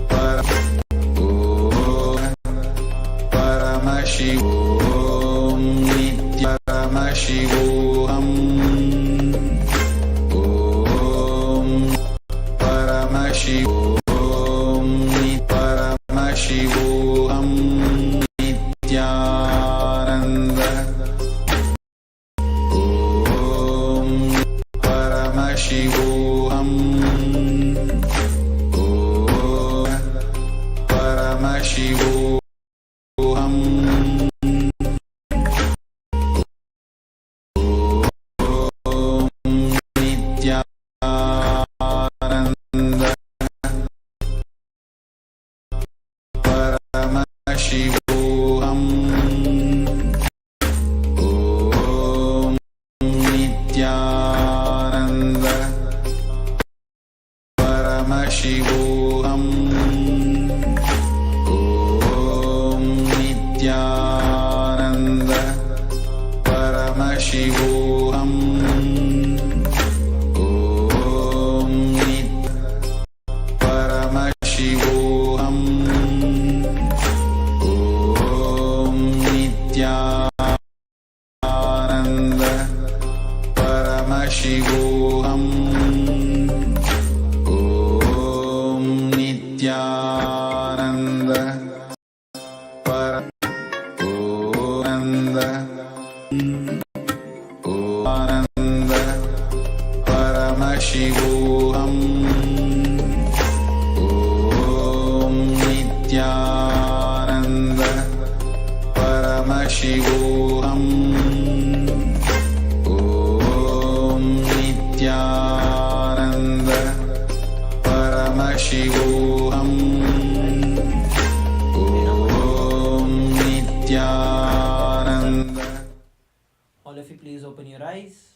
Paramashivoham Paramashivoham Paramashivoham Nithyananda Om Paramashivoham Paramashivoham Nithyananda Paramashivoham Om Nithyananda Paramashivoham Om Nithyananda Paramashivoham Om Paramashivoham Om Nithyananda Paramashivoham Om Nithyananda Ananda Paramashivoham Om Nithyananda Paramashivoham Om Nithyananda Paramashivoham Om Nithyananda. All of you, please open your eyes.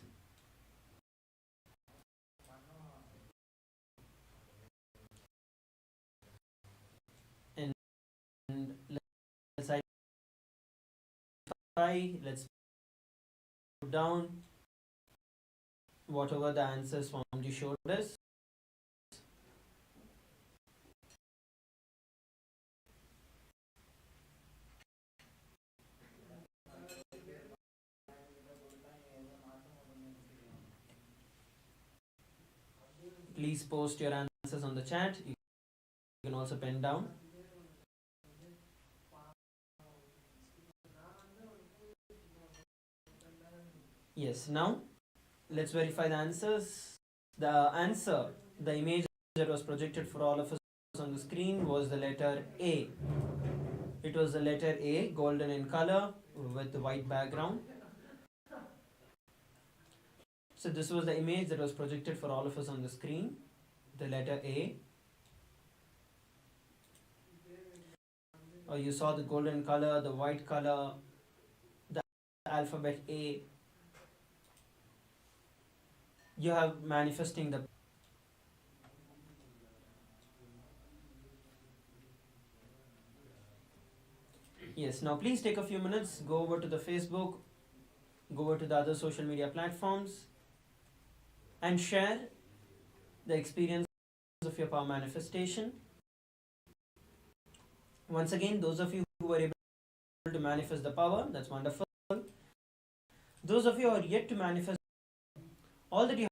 And let's let's put down whatever the answers Swamiji showed us. Please post your answers on the chat. You can also pen down. Yes, now let's verify the answers. The answer, the image that was projected for all of us on the screen was the letter A. It was the letter A, golden in color with the white background. So this was the image that was projected for all of us on the screen, the letter A. You saw the golden color, the white color, the alphabet A. You have manifesting the yes. Now please take a few minutes, go over to the Facebook, go over to the other social media platforms and share the experience of your power manifestation. Once again, those of you who were able to manifest the power, that's wonderful. Those of you who are yet to manifest, all that you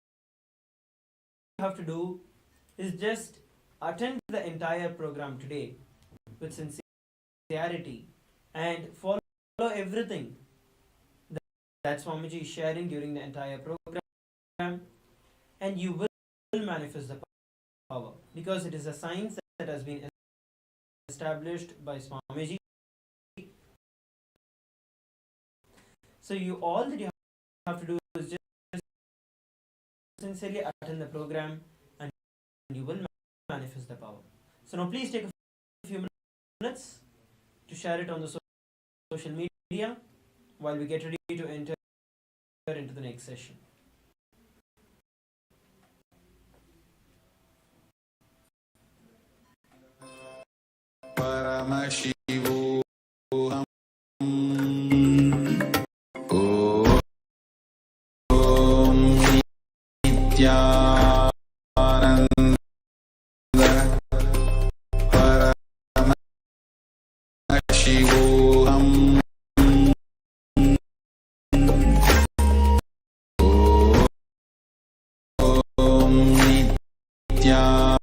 have to do is just attend the entire program today with sincerity and follow everything that Swamiji is sharing during the entire program, and you will manifest the power, because it is a science that has been established by Swamiji. So you all that you have to do is just sincerely attend the program and you will manifest the power. So now please take a few minutes to share it on the social media while we get ready to enter into the next session. Paramashivoham. Om Nithyananda. Paramashivoham. Om Nithyananda.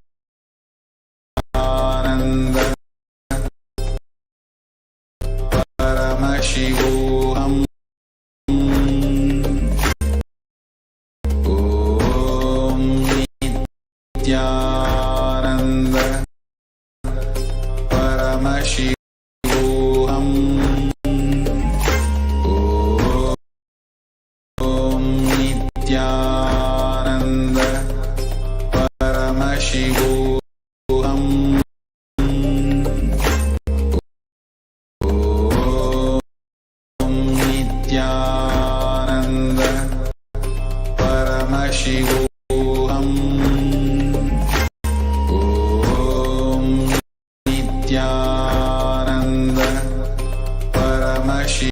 Paramashivoham. Om Nithyananda. Paramashivoham. Om Nithyananda. Paramashivoham. Nithyananda Paramashiva.